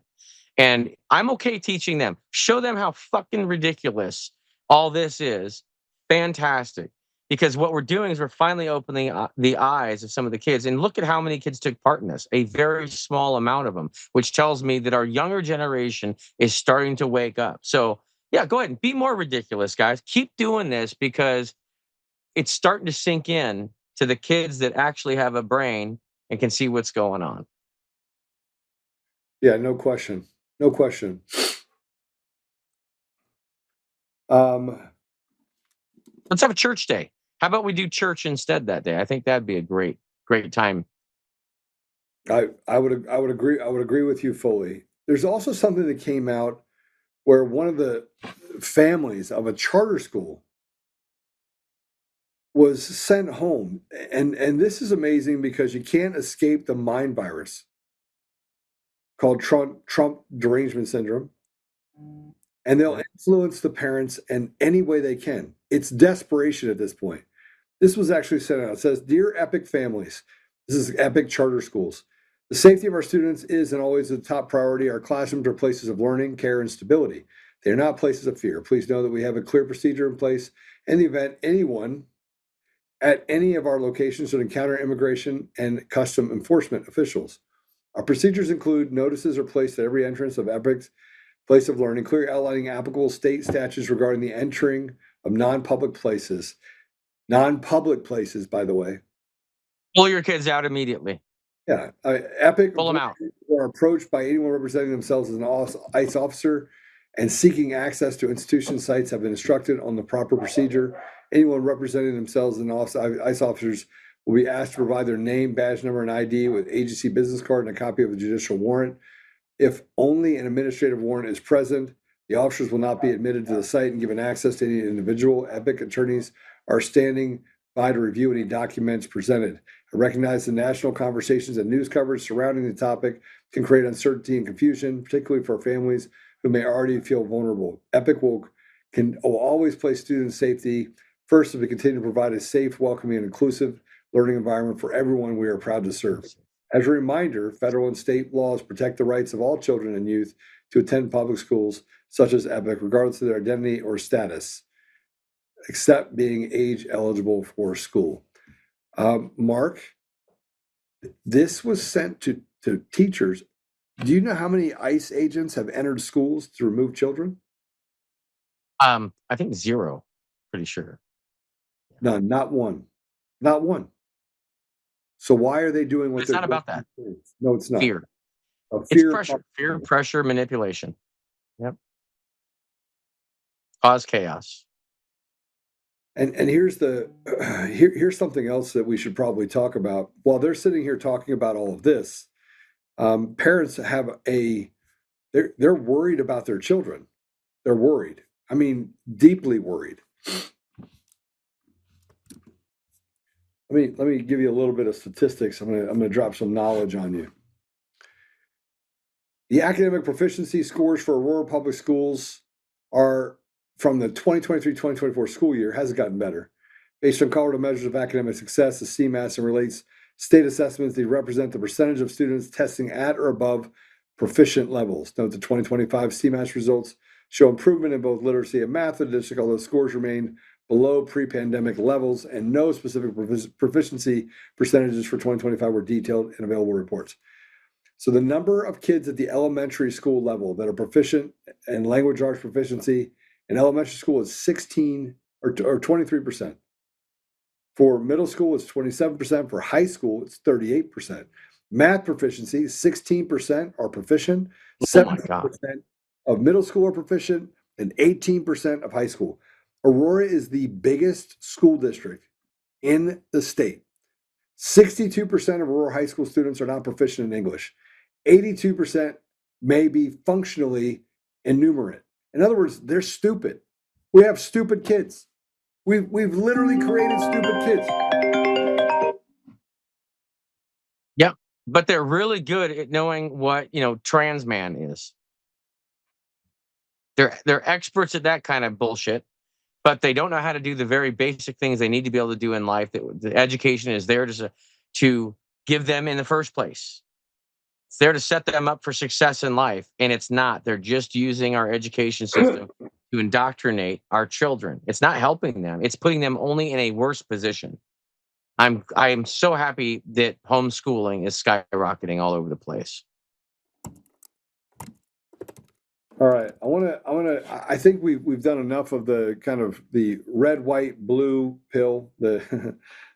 And I'm okay teaching them. Show them how fucking ridiculous all this is. Fantastic. Because what we're doing is we're finally opening the eyes of some of the kids. And look at how many kids took part in this. A very small amount of them, which tells me that our younger generation is starting to wake up. So, yeah, go ahead and be more ridiculous, guys. Keep doing this because it's starting to sink in to the kids that actually have a brain and can see what's going on. Yeah, no question. No question. Let's have a church day. How about we do church instead that day? I think that'd be a great time. I would agree with you fully. there's also something that came out where one of the families of a charter school was sent home. And this is amazing because you can't escape the mind virus called Trump derangement syndrome. And they'll influence the parents in any way they can. It's desperation at this point. This was actually sent out. It says, "Dear Epic families," this is Epic charter schools, "the safety of our students is and always the top priority. Our classrooms are places of learning, care, and stability. They are not places of fear. Please know that we have a clear procedure in place in the event anyone at any of our locations should encounter immigration and custom enforcement officials. Our procedures include notices are placed at every entrance of Epic's place of learning, clear outlining applicable state statutes regarding the entering of non-public places." Non-public places, by the way. Pull your kids out immediately. Yeah, Epic Pull them out. Are approached by anyone representing themselves as an ICE officer and seeking access to institution sites have been instructed on the proper procedure. Anyone representing themselves as ICE officers will be asked to provide their name, badge number, and ID with agency business card and a copy of a judicial warrant. If only an administrative warrant is present, the officers will not be admitted to the site and given access to any individual. Epic attorneys are standing by to review any documents presented. I recognize the national conversations and news coverage surrounding the topic can create uncertainty and confusion, particularly for families who may already feel vulnerable. Epic will always place student safety first as we continue to provide a safe, welcoming, and inclusive learning environment for everyone we are proud to serve. As a reminder, federal and state laws protect the rights of all children and youth to attend public schools such as Epic, regardless of their identity or status, except being age eligible for school. Mark, this was sent to teachers. Do you know how many ICE agents have entered schools to remove children? I think 0, pretty sure. None, not one. Not one. So why are they doing what It's they're not doing? about that. No, it's not. Fear. Fear, It's pressure. Fear, pressure, manipulation. Yep. Cause chaos. And here's here's something else that we should probably talk about. While they're sitting here talking about all of this, parents have they're worried about their children. They're worried. I mean, deeply worried. Let me give you a little bit of statistics. I'm gonna drop some knowledge on you. The academic proficiency scores for rural public schools are from the 2023-2024 school year hasn't gotten better. Based on Colorado measures of academic success, the CMAS, and relates state assessments, they represent the percentage of students testing at or above proficient levels. Note the 2025 CMAS results show improvement in both literacy and math in the district, although scores remain below pre-pandemic levels, and no specific proficiency percentages for 2025 were detailed in available reports. So the number of kids at the elementary school level that are proficient in language arts proficiency in elementary school is 16 or 23%. For middle school, it's 27%. For high school, it's 38%. Math proficiency, 16% are proficient. 7% of middle school are proficient, and 18% of high school. Aurora is the biggest school district in the state. 62% of Aurora high school students are not proficient in English. 82% may be functionally enumerate. In other words, they're stupid. We have stupid kids. We've literally created stupid kids. Yeah, but they're really good at knowing what trans man is. They're experts at that kind of bullshit, but they don't know how to do the very basic things they need to be able to do in life. That the education is there to give them in the first place. It's there to set them up for success in life, and it's not. They're just using our education system to indoctrinate our children. It's not helping them. It's putting them only in a worse position. I am so happy that homeschooling is skyrocketing all over the place. All right, I think we've done enough of the kind of the red, white, blue pill, the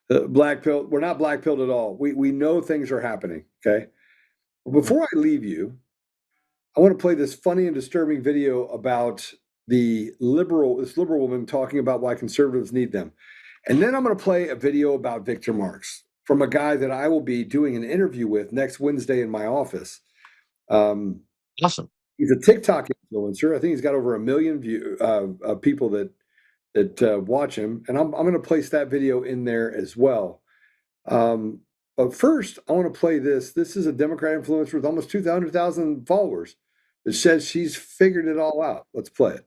black pill. We're not black pilled at all. We know things are happening. Okay. Before I leave you, I want to play this funny and disturbing video about this liberal woman talking about why conservatives need them. And then I'm going to play a video about Victor Marx from a guy that I will be doing an interview with next Wednesday in my office. Awesome. He's a TikTok influencer. I think he's got over 1 million people that watch him, and I'm going to place that video in there as well. But first, I want to play this. This is a Democrat influencer with almost 200,000 followers that says she's figured it all out. Let's play it.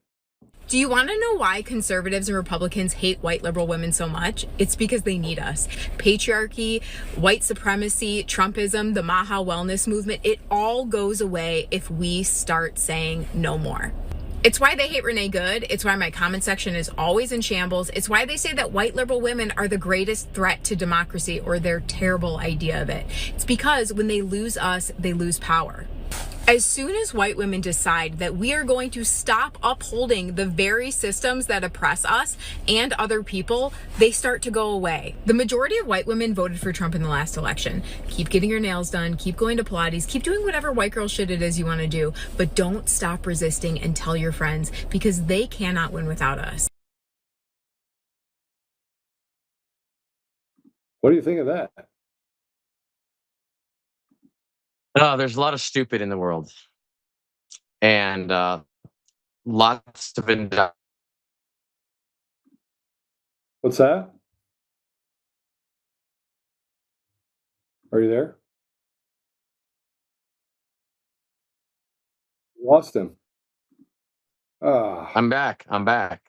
Do you want to know why conservatives and Republicans hate white liberal women so much? It's because they need us. Patriarchy, white supremacy, Trumpism, the Maha wellness movement, it all goes away if we start saying no more. It's why they hate Renee Good. It's why my comment section is always in shambles. It's why they say that white liberal women are the greatest threat to democracy or their terrible idea of it. It's because when they lose us, they lose power. As soon as white women decide that we are going to stop upholding the very systems that oppress us and other people, they start to go away. The majority of white women voted for Trump in the last election. Keep getting your nails done, keep going to Pilates, keep doing whatever white girl shit it is you want to do, but don't stop resisting and tell your friends, because they cannot win without us. What do you think of that? Oh, there's a lot of stupid in the world, and lots of What's that? Are you there? Lost him. I'm back. Back.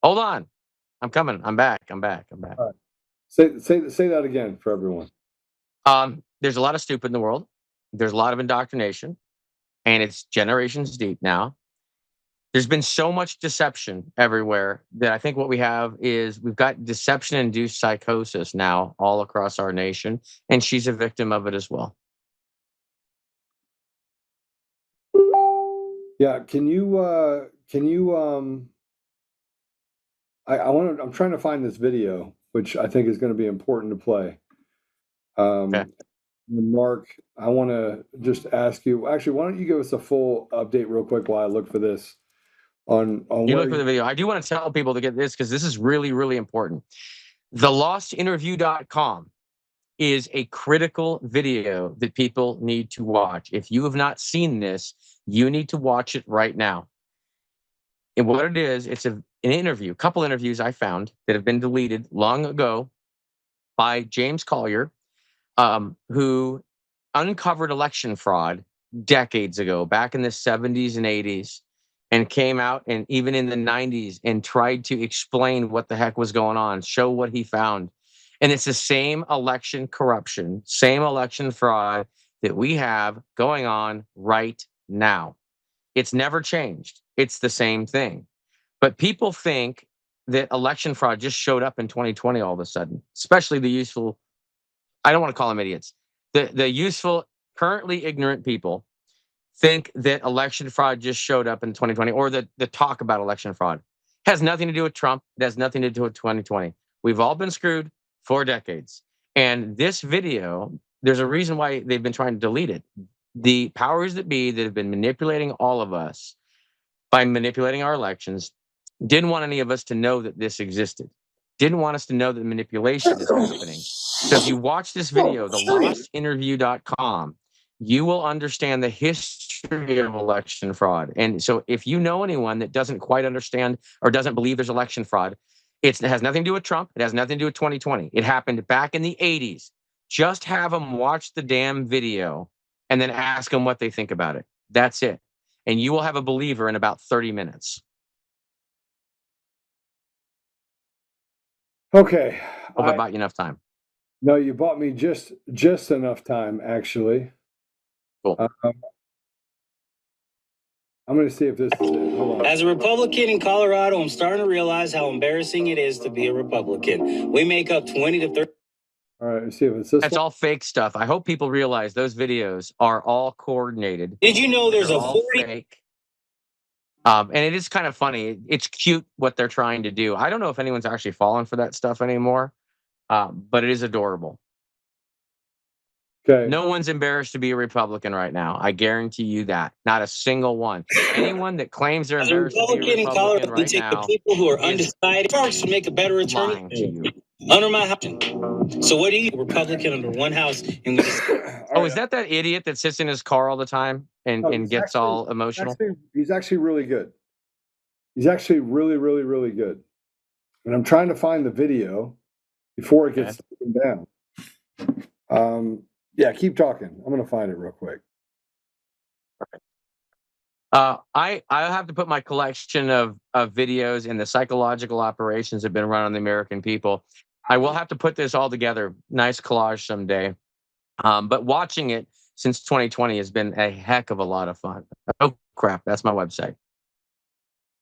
Hold on. I'm coming. I'm back. All right. Say that again for everyone. There's a lot of stupid in the world. There's a lot of indoctrination, and it's generations deep now. There's been so much deception everywhere that I think what we have is we've got deception-induced psychosis now all across our nation, and she's a victim of it as well. Yeah, I'm trying to find this video, which I think is going to be important to play. Okay. Mark, I want to just ask you, actually, why don't you give us a full update real quick while I look for this on You look for the video. I do want to tell people to get this because this is really, really important. TheLostInterview.com is a critical video that people need to watch. If you have not seen this, you need to watch it right now. And what it is, it's an interview, a couple interviews I found that have been deleted long ago by James Collier, who uncovered election fraud decades ago, back in the 70s and 80s, and came out and even in the 90s and tried to explain what the heck was going on, show what he found. And it's the same election corruption, same election fraud that we have going on right now. It's never changed. It's the same thing. But people think that election fraud just showed up in 2020 all of a sudden, especially the useful, I don't want to call them idiots. The useful, currently ignorant people think that election fraud just showed up in 2020, or the talk about election fraud. It has nothing to do with Trump. It has nothing to do with 2020. We've all been screwed for decades. And this video, there's a reason why they've been trying to delete it. The powers that be that have been manipulating all of us by manipulating our elections didn't want any of us to know that this existed. Didn't want us to know that manipulation is happening. So if you watch this video, thelostinterview.com, you will understand the history of election fraud. And so if you know anyone that doesn't quite understand or doesn't believe there's election fraud, it has nothing to do with Trump. It has nothing to do with 2020. It happened back in the 80s. Just have them watch the damn video and then ask them what they think about it. That's it. And you will have a believer in about 30 minutes. Okay. Hope I bought you enough time. No, you bought me just enough time, actually. Cool. I'm going to see if this is it. Hold on. As a Republican in Colorado, I'm starting to realize how embarrassing it is to be a Republican. We make up 20 to 30. All right, let's see if it's this That's one. all fake stuff. I hope people realize those videos are all coordinated. Did you know there's They're a all 40? fake? And it is kind of funny. It's cute what they're trying to do. I don't know if anyone's actually fallen for that stuff anymore, but it is adorable. Okay. No one's embarrassed to be a Republican right now. I guarantee you that. Not a single one. Anyone that claims they're As a embarrassed to be a Republican in Republican Colorado, we right take now the people who are is undecided to make a better lying to attorney. you. under my house. So what do you Republican under one house and we just Oh, is that idiot that sits in his car all the time and gets all emotional? He's actually really good. He's actually really, really, really good. And I'm trying to find the video before it gets taken down. Yeah, keep talking. I'm going to find it real quick. I have to put my collection of videos and the psychological operations that have been run on the American people. I will have to put this all together. Nice collage someday. But watching it since 2020 has been a heck of a lot of fun. Oh, crap. That's my website.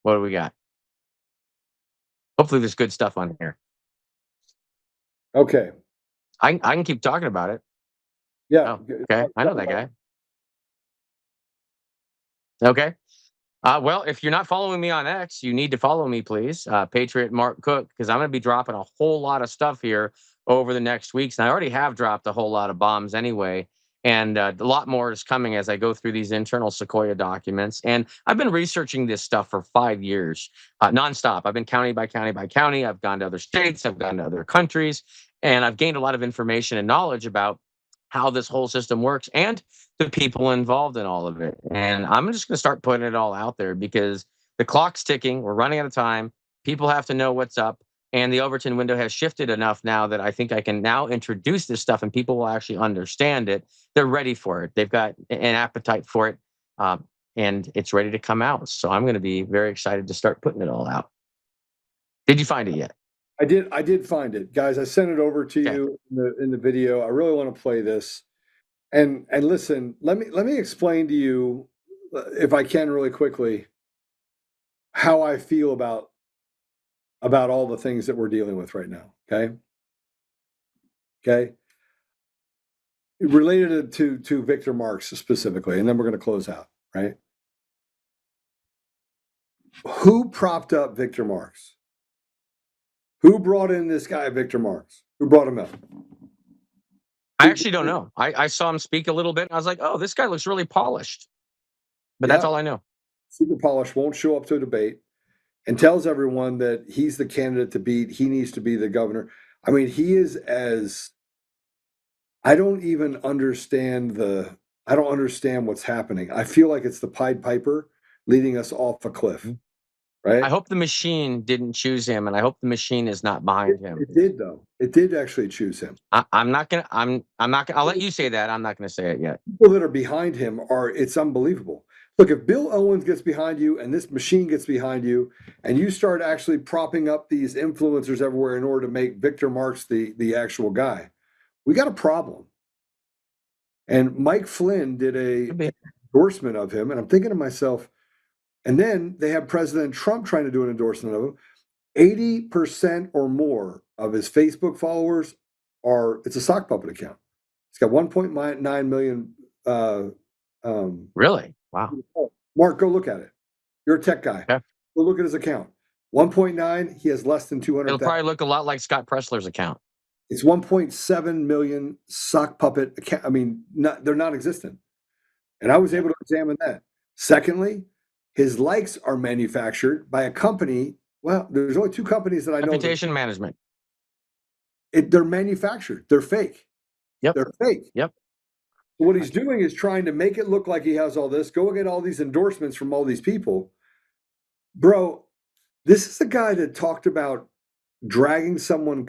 What do we got? Hopefully there's good stuff on here. Okay. I can keep talking about it. Yeah. Oh, okay. I know that guy. Okay. Well, if you're not following me on X, you need to follow me, please. Patriot Mark Cook, because I'm going to be dropping a whole lot of stuff here over the next weeks. And I already have dropped a whole lot of bombs anyway. And a lot more is coming as I go through these internal Sequoia documents. And I've been researching this stuff for 5 years, nonstop. I've been county by county by county. I've gone to other states. I've gone to other countries. And I've gained a lot of information and knowledge about how this whole system works and the people involved in all of it. And I'm just going to start putting it all out there because the clock's ticking. We're running out of time. People have to know what's up. And the Overton window has shifted enough now that I think I can now introduce this stuff and people will actually understand it. They're ready for it. They've got an appetite for it. And it's ready to come out. So I'm going to be very excited to start putting it all out. Did you find it yet? I did find it, guys. I sent it over to you in the video. I really want to play this, and listen. Let me explain to you, if I can, really quickly, how I feel about all the things that we're dealing with right now. Okay. Related to Victor Marks specifically, and then we're going to close out. Right? Who propped up Victor Marks? Who brought in this guy, Victor Marks? Who brought him up? I actually don't know. I saw him speak a little bit. And I was like, oh, this guy looks really polished. But that's all I know. Super polished, won't show up to a debate, and tells everyone that he's the candidate to beat. He needs to be the governor. I mean, he is I don't even understand I don't understand what's happening. I feel like it's the Pied Piper leading us off a cliff. Right? I hope the machine didn't choose him, and I hope the machine is not behind him. It did, though. It did actually choose him. I'm not gonna. I'll let you say that. I'm not gonna say it yet. People that are behind him it's unbelievable. Look, if Bill Owens gets behind you and this machine gets behind you, and you start actually propping up these influencers everywhere in order to make Victor Marks the actual guy, we got a problem. And Mike Flynn did a endorsement of him, and I'm thinking to myself. And then they have President Trump trying to do an endorsement of him. 80% or more of his Facebook followers it's a sock puppet account. It's got 1.9 million. Really? Wow. Mark, go look at it. You're a tech guy. Okay. Go look at his account. 1.9, he has less than 200. It'll probably look a lot like Scott Pressler's account. It's 1.7 million sock puppet account. I mean, they're non-existent. And I was able to examine that. Secondly, his likes are manufactured by a company. Well, there's only two companies that I know. Reputation management. They're manufactured. They're fake. Yep. They're fake. Yep. So what he's doing is trying to make it look like he has all this, go get all these endorsements from all these people. Bro, this is the guy that talked about cutting someone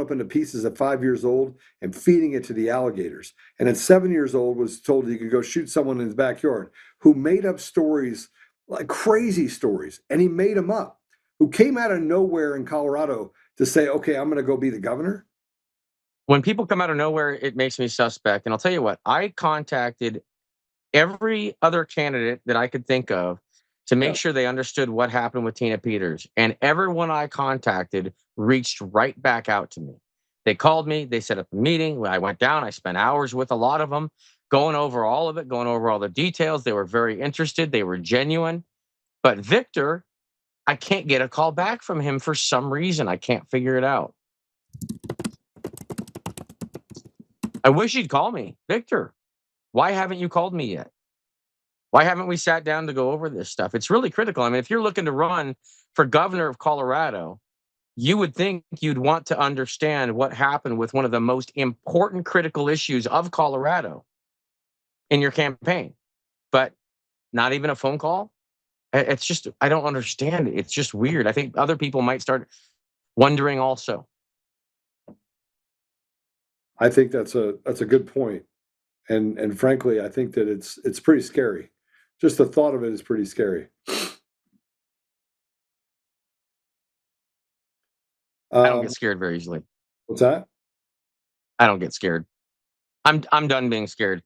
up into pieces at 5 years old and feeding it to the alligators. And at 7 years old was told he could go shoot someone in his backyard, who made up stories, like crazy stories, and he made them up, who came out of nowhere in Colorado to say, okay, I'm going to go be the governor. When people come out of nowhere, it makes me suspect. And I'll tell you what, I contacted every other candidate that I could think of to make sure they understood what happened with Tina Peters. And everyone I contacted reached right back out to me. They called me, they set up a meeting. I went down, I spent hours with a lot of them, going over all of it, going over all the details. They were very interested. They were genuine. But Victor, I can't get a call back from him for some reason. I can't figure it out. I wish he'd call me. Victor, why haven't you called me yet? Why haven't we sat down to go over this stuff? It's really critical. I mean, if you're looking to run for governor of Colorado, you would think you'd want to understand what happened with one of the most important critical issues of Colorado in your campaign, but not even a phone call. It's just, I don't understand it. It's just weird. I think other people might start wondering also. I think that's a good point. And frankly, I think that it's pretty scary. Just the thought of it is pretty scary. I don't get scared very easily. What's that? I don't get scared. I'm done being scared.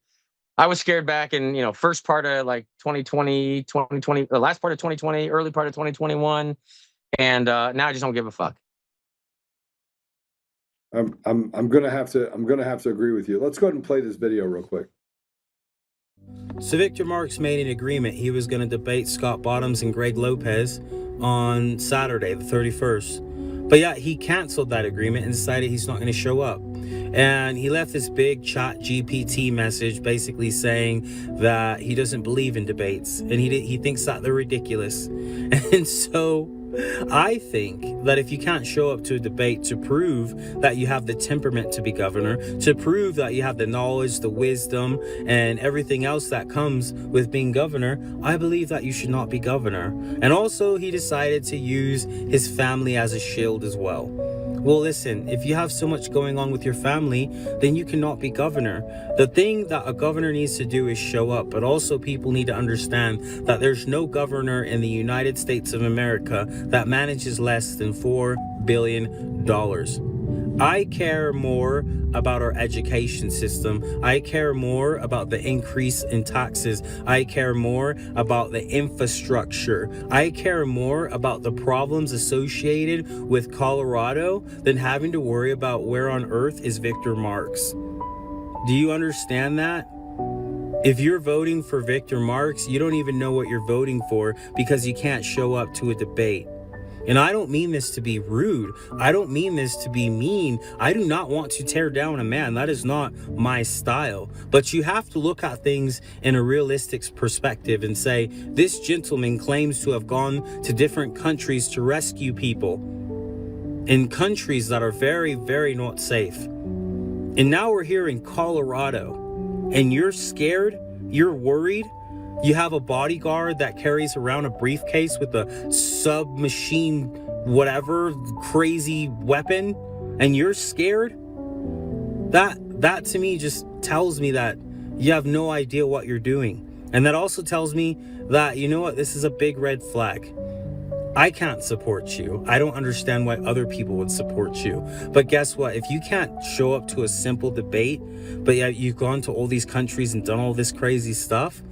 I was scared back in, first part of like 2020, the last part of 2020, early part of 2021. And now I just don't give a fuck. I'm gonna have to agree with you. Let's go ahead and play this video real quick. So Victor Marks made an agreement. He was going to debate Scott Bottoms and Greg Lopez on Saturday, the 31st. But yeah, he canceled that agreement and decided he's not going to show up. And he left this big chat GPT message basically saying that he doesn't believe in debates and he thinks that they're ridiculous. And so I think that if you can't show up to a debate to prove that you have the temperament to be governor, to prove that you have the knowledge, the wisdom, and everything else that comes with being governor, I believe that you should not be governor. And also, he decided to use his family as a shield as well. Well, listen, if you have so much going on with your family, then you cannot be governor. The thing that a governor needs to do is show up, but also people need to understand that there's no governor in the United States of America that manages less than $4 billion. I care more about our education system. I care more about the increase in taxes. I care more about the infrastructure. I care more about the problems associated with Colorado than having to worry about where on earth is Victor Marks. Do you understand that? If you're voting for Victor Marks, you don't even know what you're voting for because you can't show up to a debate. And I don't mean this to be rude. I don't mean this to be mean. I do not want to tear down a man. That is not my style. But you have to look at things in a realistic perspective and say, this gentleman claims to have gone to different countries to rescue people in countries that are very, very not safe. And now we're here in Colorado and you're scared, you're worried. You have a bodyguard that carries around a briefcase with a submachine, whatever, crazy weapon, and you're scared? That to me just tells me that you have no idea what you're doing. And that also tells me that, you know what, this is a big red flag. I can't support you. I don't understand why other people would support you. But guess what? If you can't show up to a simple debate, but yet you've gone to all these countries and done all this crazy stuff,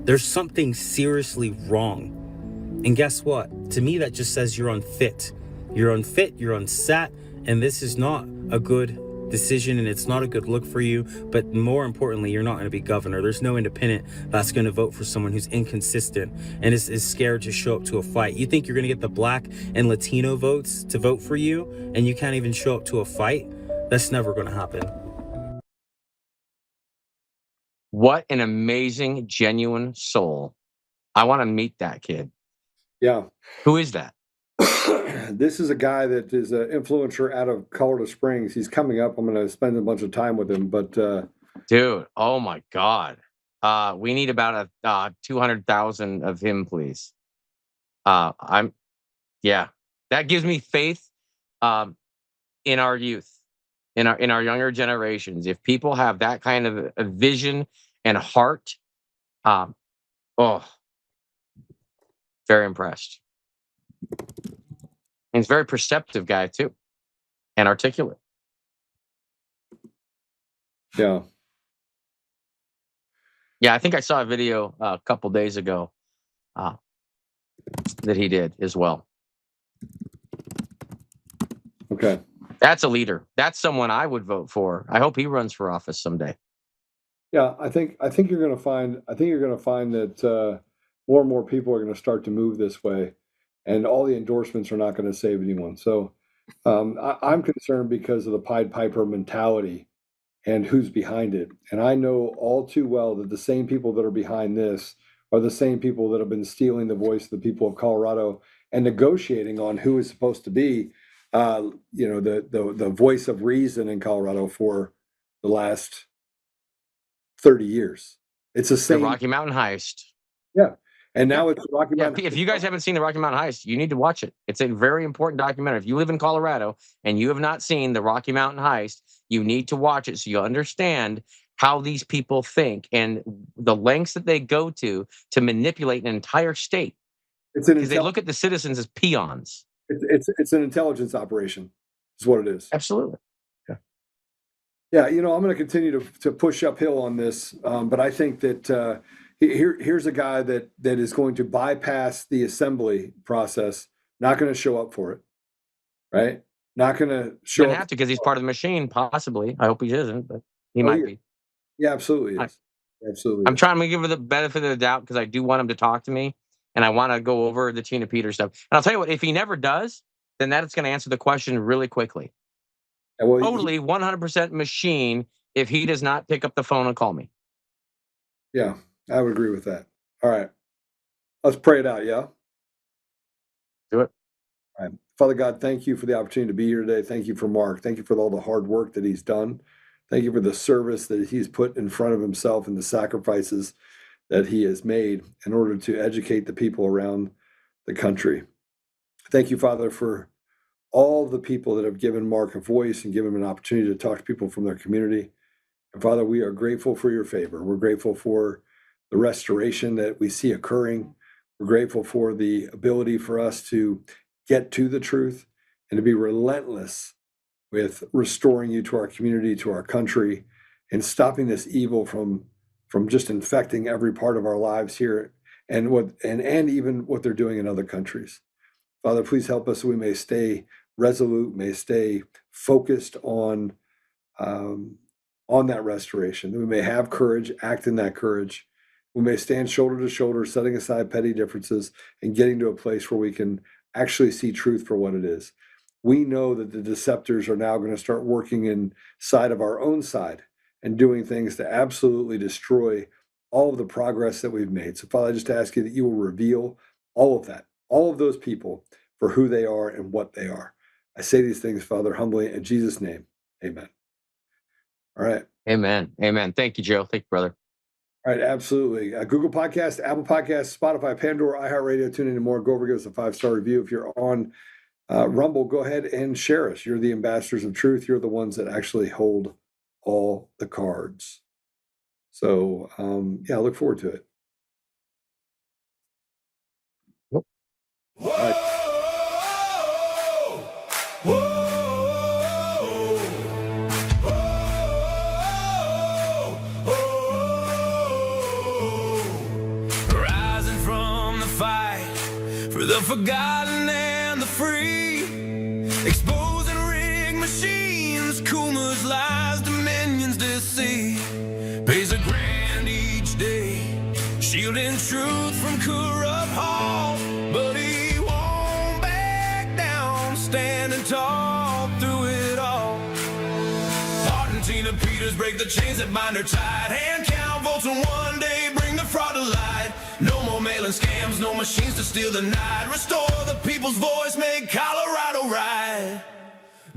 there's something seriously wrong. And guess what? To me, that just says you're unfit. You're unfit, you're unsat, and this is not a good decision and it's not a good look for you. But more importantly, you're not going to be governor. There's no independent that's going to vote for someone who's inconsistent and is scared to show up to a fight. You think you're going to get the Black and Latino votes to vote for you and you can't even show up to a fight? That's never going to happen. What an amazing, genuine soul. I want to meet that kid. Yeah. Who is that? This is a guy that is an influencer out of Colorado Springs. He's coming up. I'm going to spend a bunch of time with him. But dude, oh my God. We need about 200,000 of him, please. That gives me faith in our youth. In our younger generations, if people have that kind of a vision and heart, very impressed. And he's a very perceptive guy too, and articulate. Yeah. Yeah, I think I saw a video a couple days ago that he did as well. Okay. That's a leader. That's someone I would vote for. I hope he runs for office someday. Yeah, I think you're going to find that more and more people are going to start to move this way, and all the endorsements are not going to save anyone. So I'm concerned because of the Pied Piper mentality and who's behind it. And I know all too well that the same people that are behind this are the same people that have been stealing the voice of the people of Colorado and negotiating on who is supposed to be the voice of reason in Colorado for the last 30 years. It's the same. The Rocky Mountain Heist. Yeah. And now it's Rocky Mountain. If you guys haven't seen the Rocky Mountain Heist, you need to watch it. It's a very important documentary. If you live in Colorado and you have not seen the Rocky Mountain Heist, you need to watch it so you understand how these people think and the lengths that they go to manipulate an entire state. Because they look at the citizens as peons. It's an intelligence operation, is what it is. Absolutely. Yeah, I'm going to continue to push uphill on this, but I think that here's a guy that is going to bypass the assembly process, not going to show up for it, right? Not going to show up. Have to, because he's part of the machine, possibly. I hope he isn't, but he might be. Yeah, absolutely is. Absolutely. I'm trying to give him the benefit of the doubt because I do want him to talk to me, and I want to go over the Tina Peters stuff. And I'll tell you what, if he never does, then that's going to answer the question really quickly. Well, totally 100% machine if he does not pick up the phone and call me. Yeah, I would agree with that. All right. Let's pray it out, yeah? Do it. All right. Father God, thank you for the opportunity to be here today. Thank you for Mark. Thank you for all the hard work that he's done. Thank you for the service that he's put in front of himself and the sacrifices that he has made in order to educate the people around the country. Thank you, Father, for all the people that have given Mark a voice and given him an opportunity to talk to people from their community. And Father, we are grateful for your favor. We're grateful for the restoration that we see occurring. We're grateful for the ability for us to get to the truth and to be relentless with restoring you to our community, to our country, and stopping this evil from just infecting every part of our lives here and even what they're doing in other countries. Father, please help us so we may stay resolute, may stay focused on that restoration, that we may have courage, act in that courage. We may stand shoulder to shoulder, setting aside petty differences and getting to a place where we can actually see truth for what it is. We know that the deceptors are now going to start working inside of our own side and doing things to absolutely destroy all of the progress that we've made. So, Father, I just ask you that you will reveal all of that, all of those people for who they are and what they are. I say these things, Father, humbly in Jesus' name. Amen. All right. Amen. Amen. Thank you, Joe. Thank you, brother. All right, absolutely. Google Podcast, Apple Podcasts, Spotify, Pandora, iHeartRadio, tune in and more. Go over, give us a 5-star review. If you're on Rumble, go ahead and share us. You're the ambassadors of truth. You're the ones that actually hold all the cards. So, I look forward to it. Yep. All right. Rising from the fight for the forgotten and the free, exposing rigged machines, Coomer's lies, Dominion's deceit, pays $1,000 each day, shielding truth from corrupt halls, but he won't back down, standing tall through it all. Hart and Tina Peters break the chains that bind her tight, hand count votes and one day bring the fraud to light. No more mailing scams, no machines to steal the night. Restore the people's voice, make Colorado right.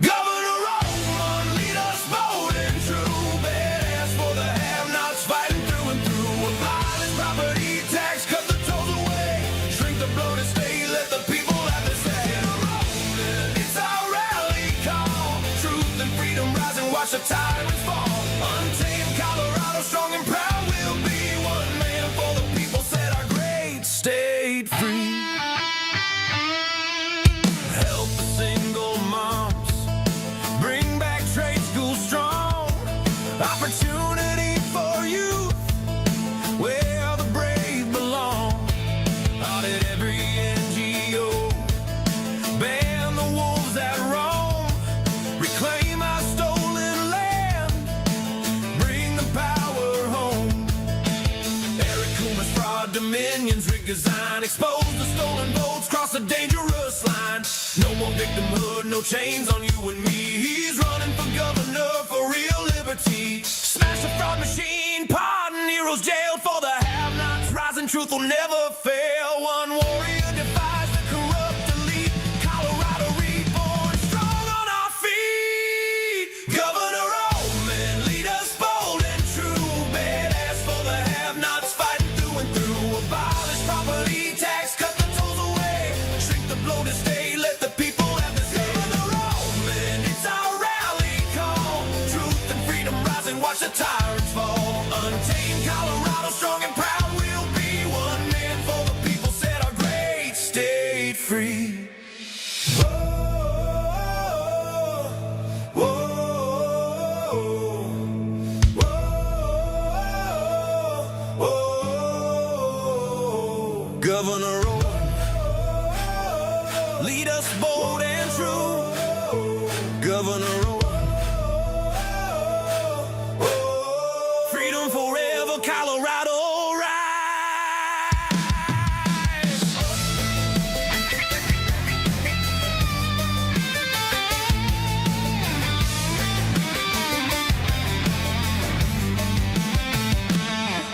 Governor Oltmann, lead us bold and true. Badass for the have-nots, fighting through and through. Abolish property tax, cut the tolls away. Shrink the bloated state, let the people have their say. Get rolling, it's our rally call. Truth and freedom rise and watch the tyrants fall. Untamed Colorado, strong and proud, we'll be one man for the people. Set our great state free. Help the single moms, bring back trade school strong. Opportunity for youth, where the brave belong. Audit every NGO, ban the wolves that roam. Reclaim our stolen land, bring the power home. Eric Coomer's fraud, Dominion's rigged design, expose the stolen votes, cross a dangerous line. No more victimhood, no chains on you and me. He's running for governor for real liberty. Smash the fraud machine, pardon heroes jailed for the have-nots. Rising truth will never fail. One warrior defies the corrupt elite. Colorado reborn strong. watch the tyrants fall. Untamed Colorado, strong and proud, we'll be one man for the people, set our great state free. Governor Rowe, lead us bold and true. Governor Rowe, freedom forever, Colorado, rise.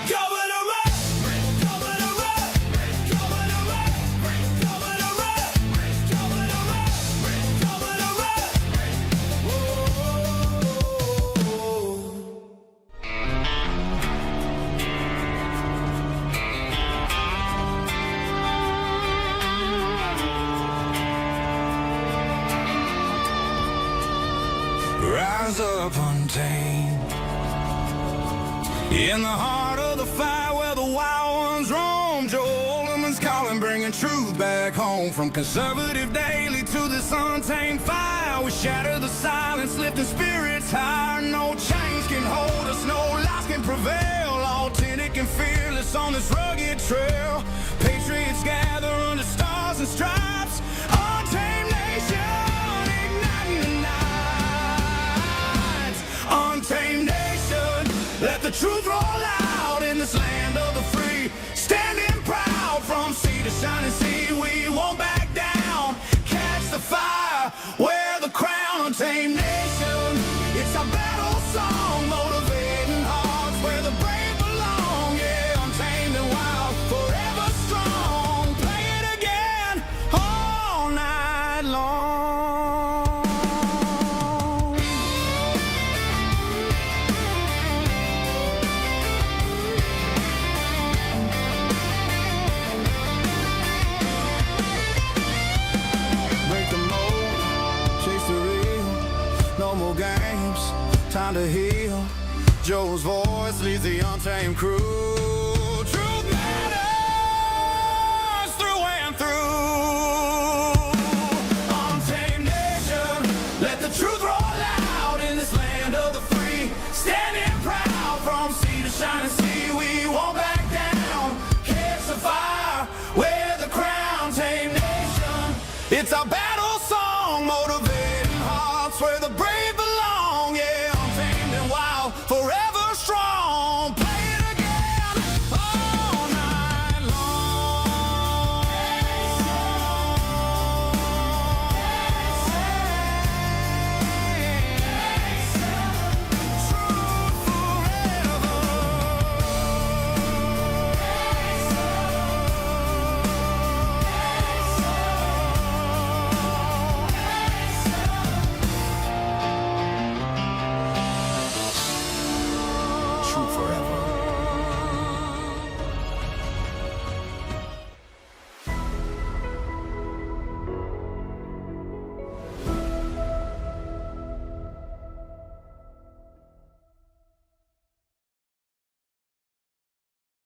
Governor Rowe, Governor Rowe, Governor Rowe, Governor Rowe, Governor Rowe, Governor Rowe. Rise up untamed, in the heart of the fight where the wild ones roam. Joe Oltmann's calling, bringing truth back home. From conservative daily to this untamed fire, we shatter the silence, lifting spirits higher. No chains can hold us, no lies can prevail. Authentic and fearless on this rugged trail. Patriots gather under stars and stripes. Untamed nation, igniting the nights. Untamed nation, let the truth roll out in this land of the free. Standing proud from sea to shining sea, we won't back down. Catch the fire, wear the crown. Untamed nation, it's our battle song, motivating hearts where the brave belong. Yeah, untamed and wild, forever strong. Play it again all night long. Break the mold, chase the real. No more games, time to heal. Joe's voice leads the untamed crew. Truth matters through and through. Untamed nation, let the truth roll out in this land of the free. Standing proud from sea to shining sea, we won't back down. Catch the fire, wear the crown. Tame nation, it's our battle song, motivating hearts where the brave belong. Yeah, untamed and wild, forever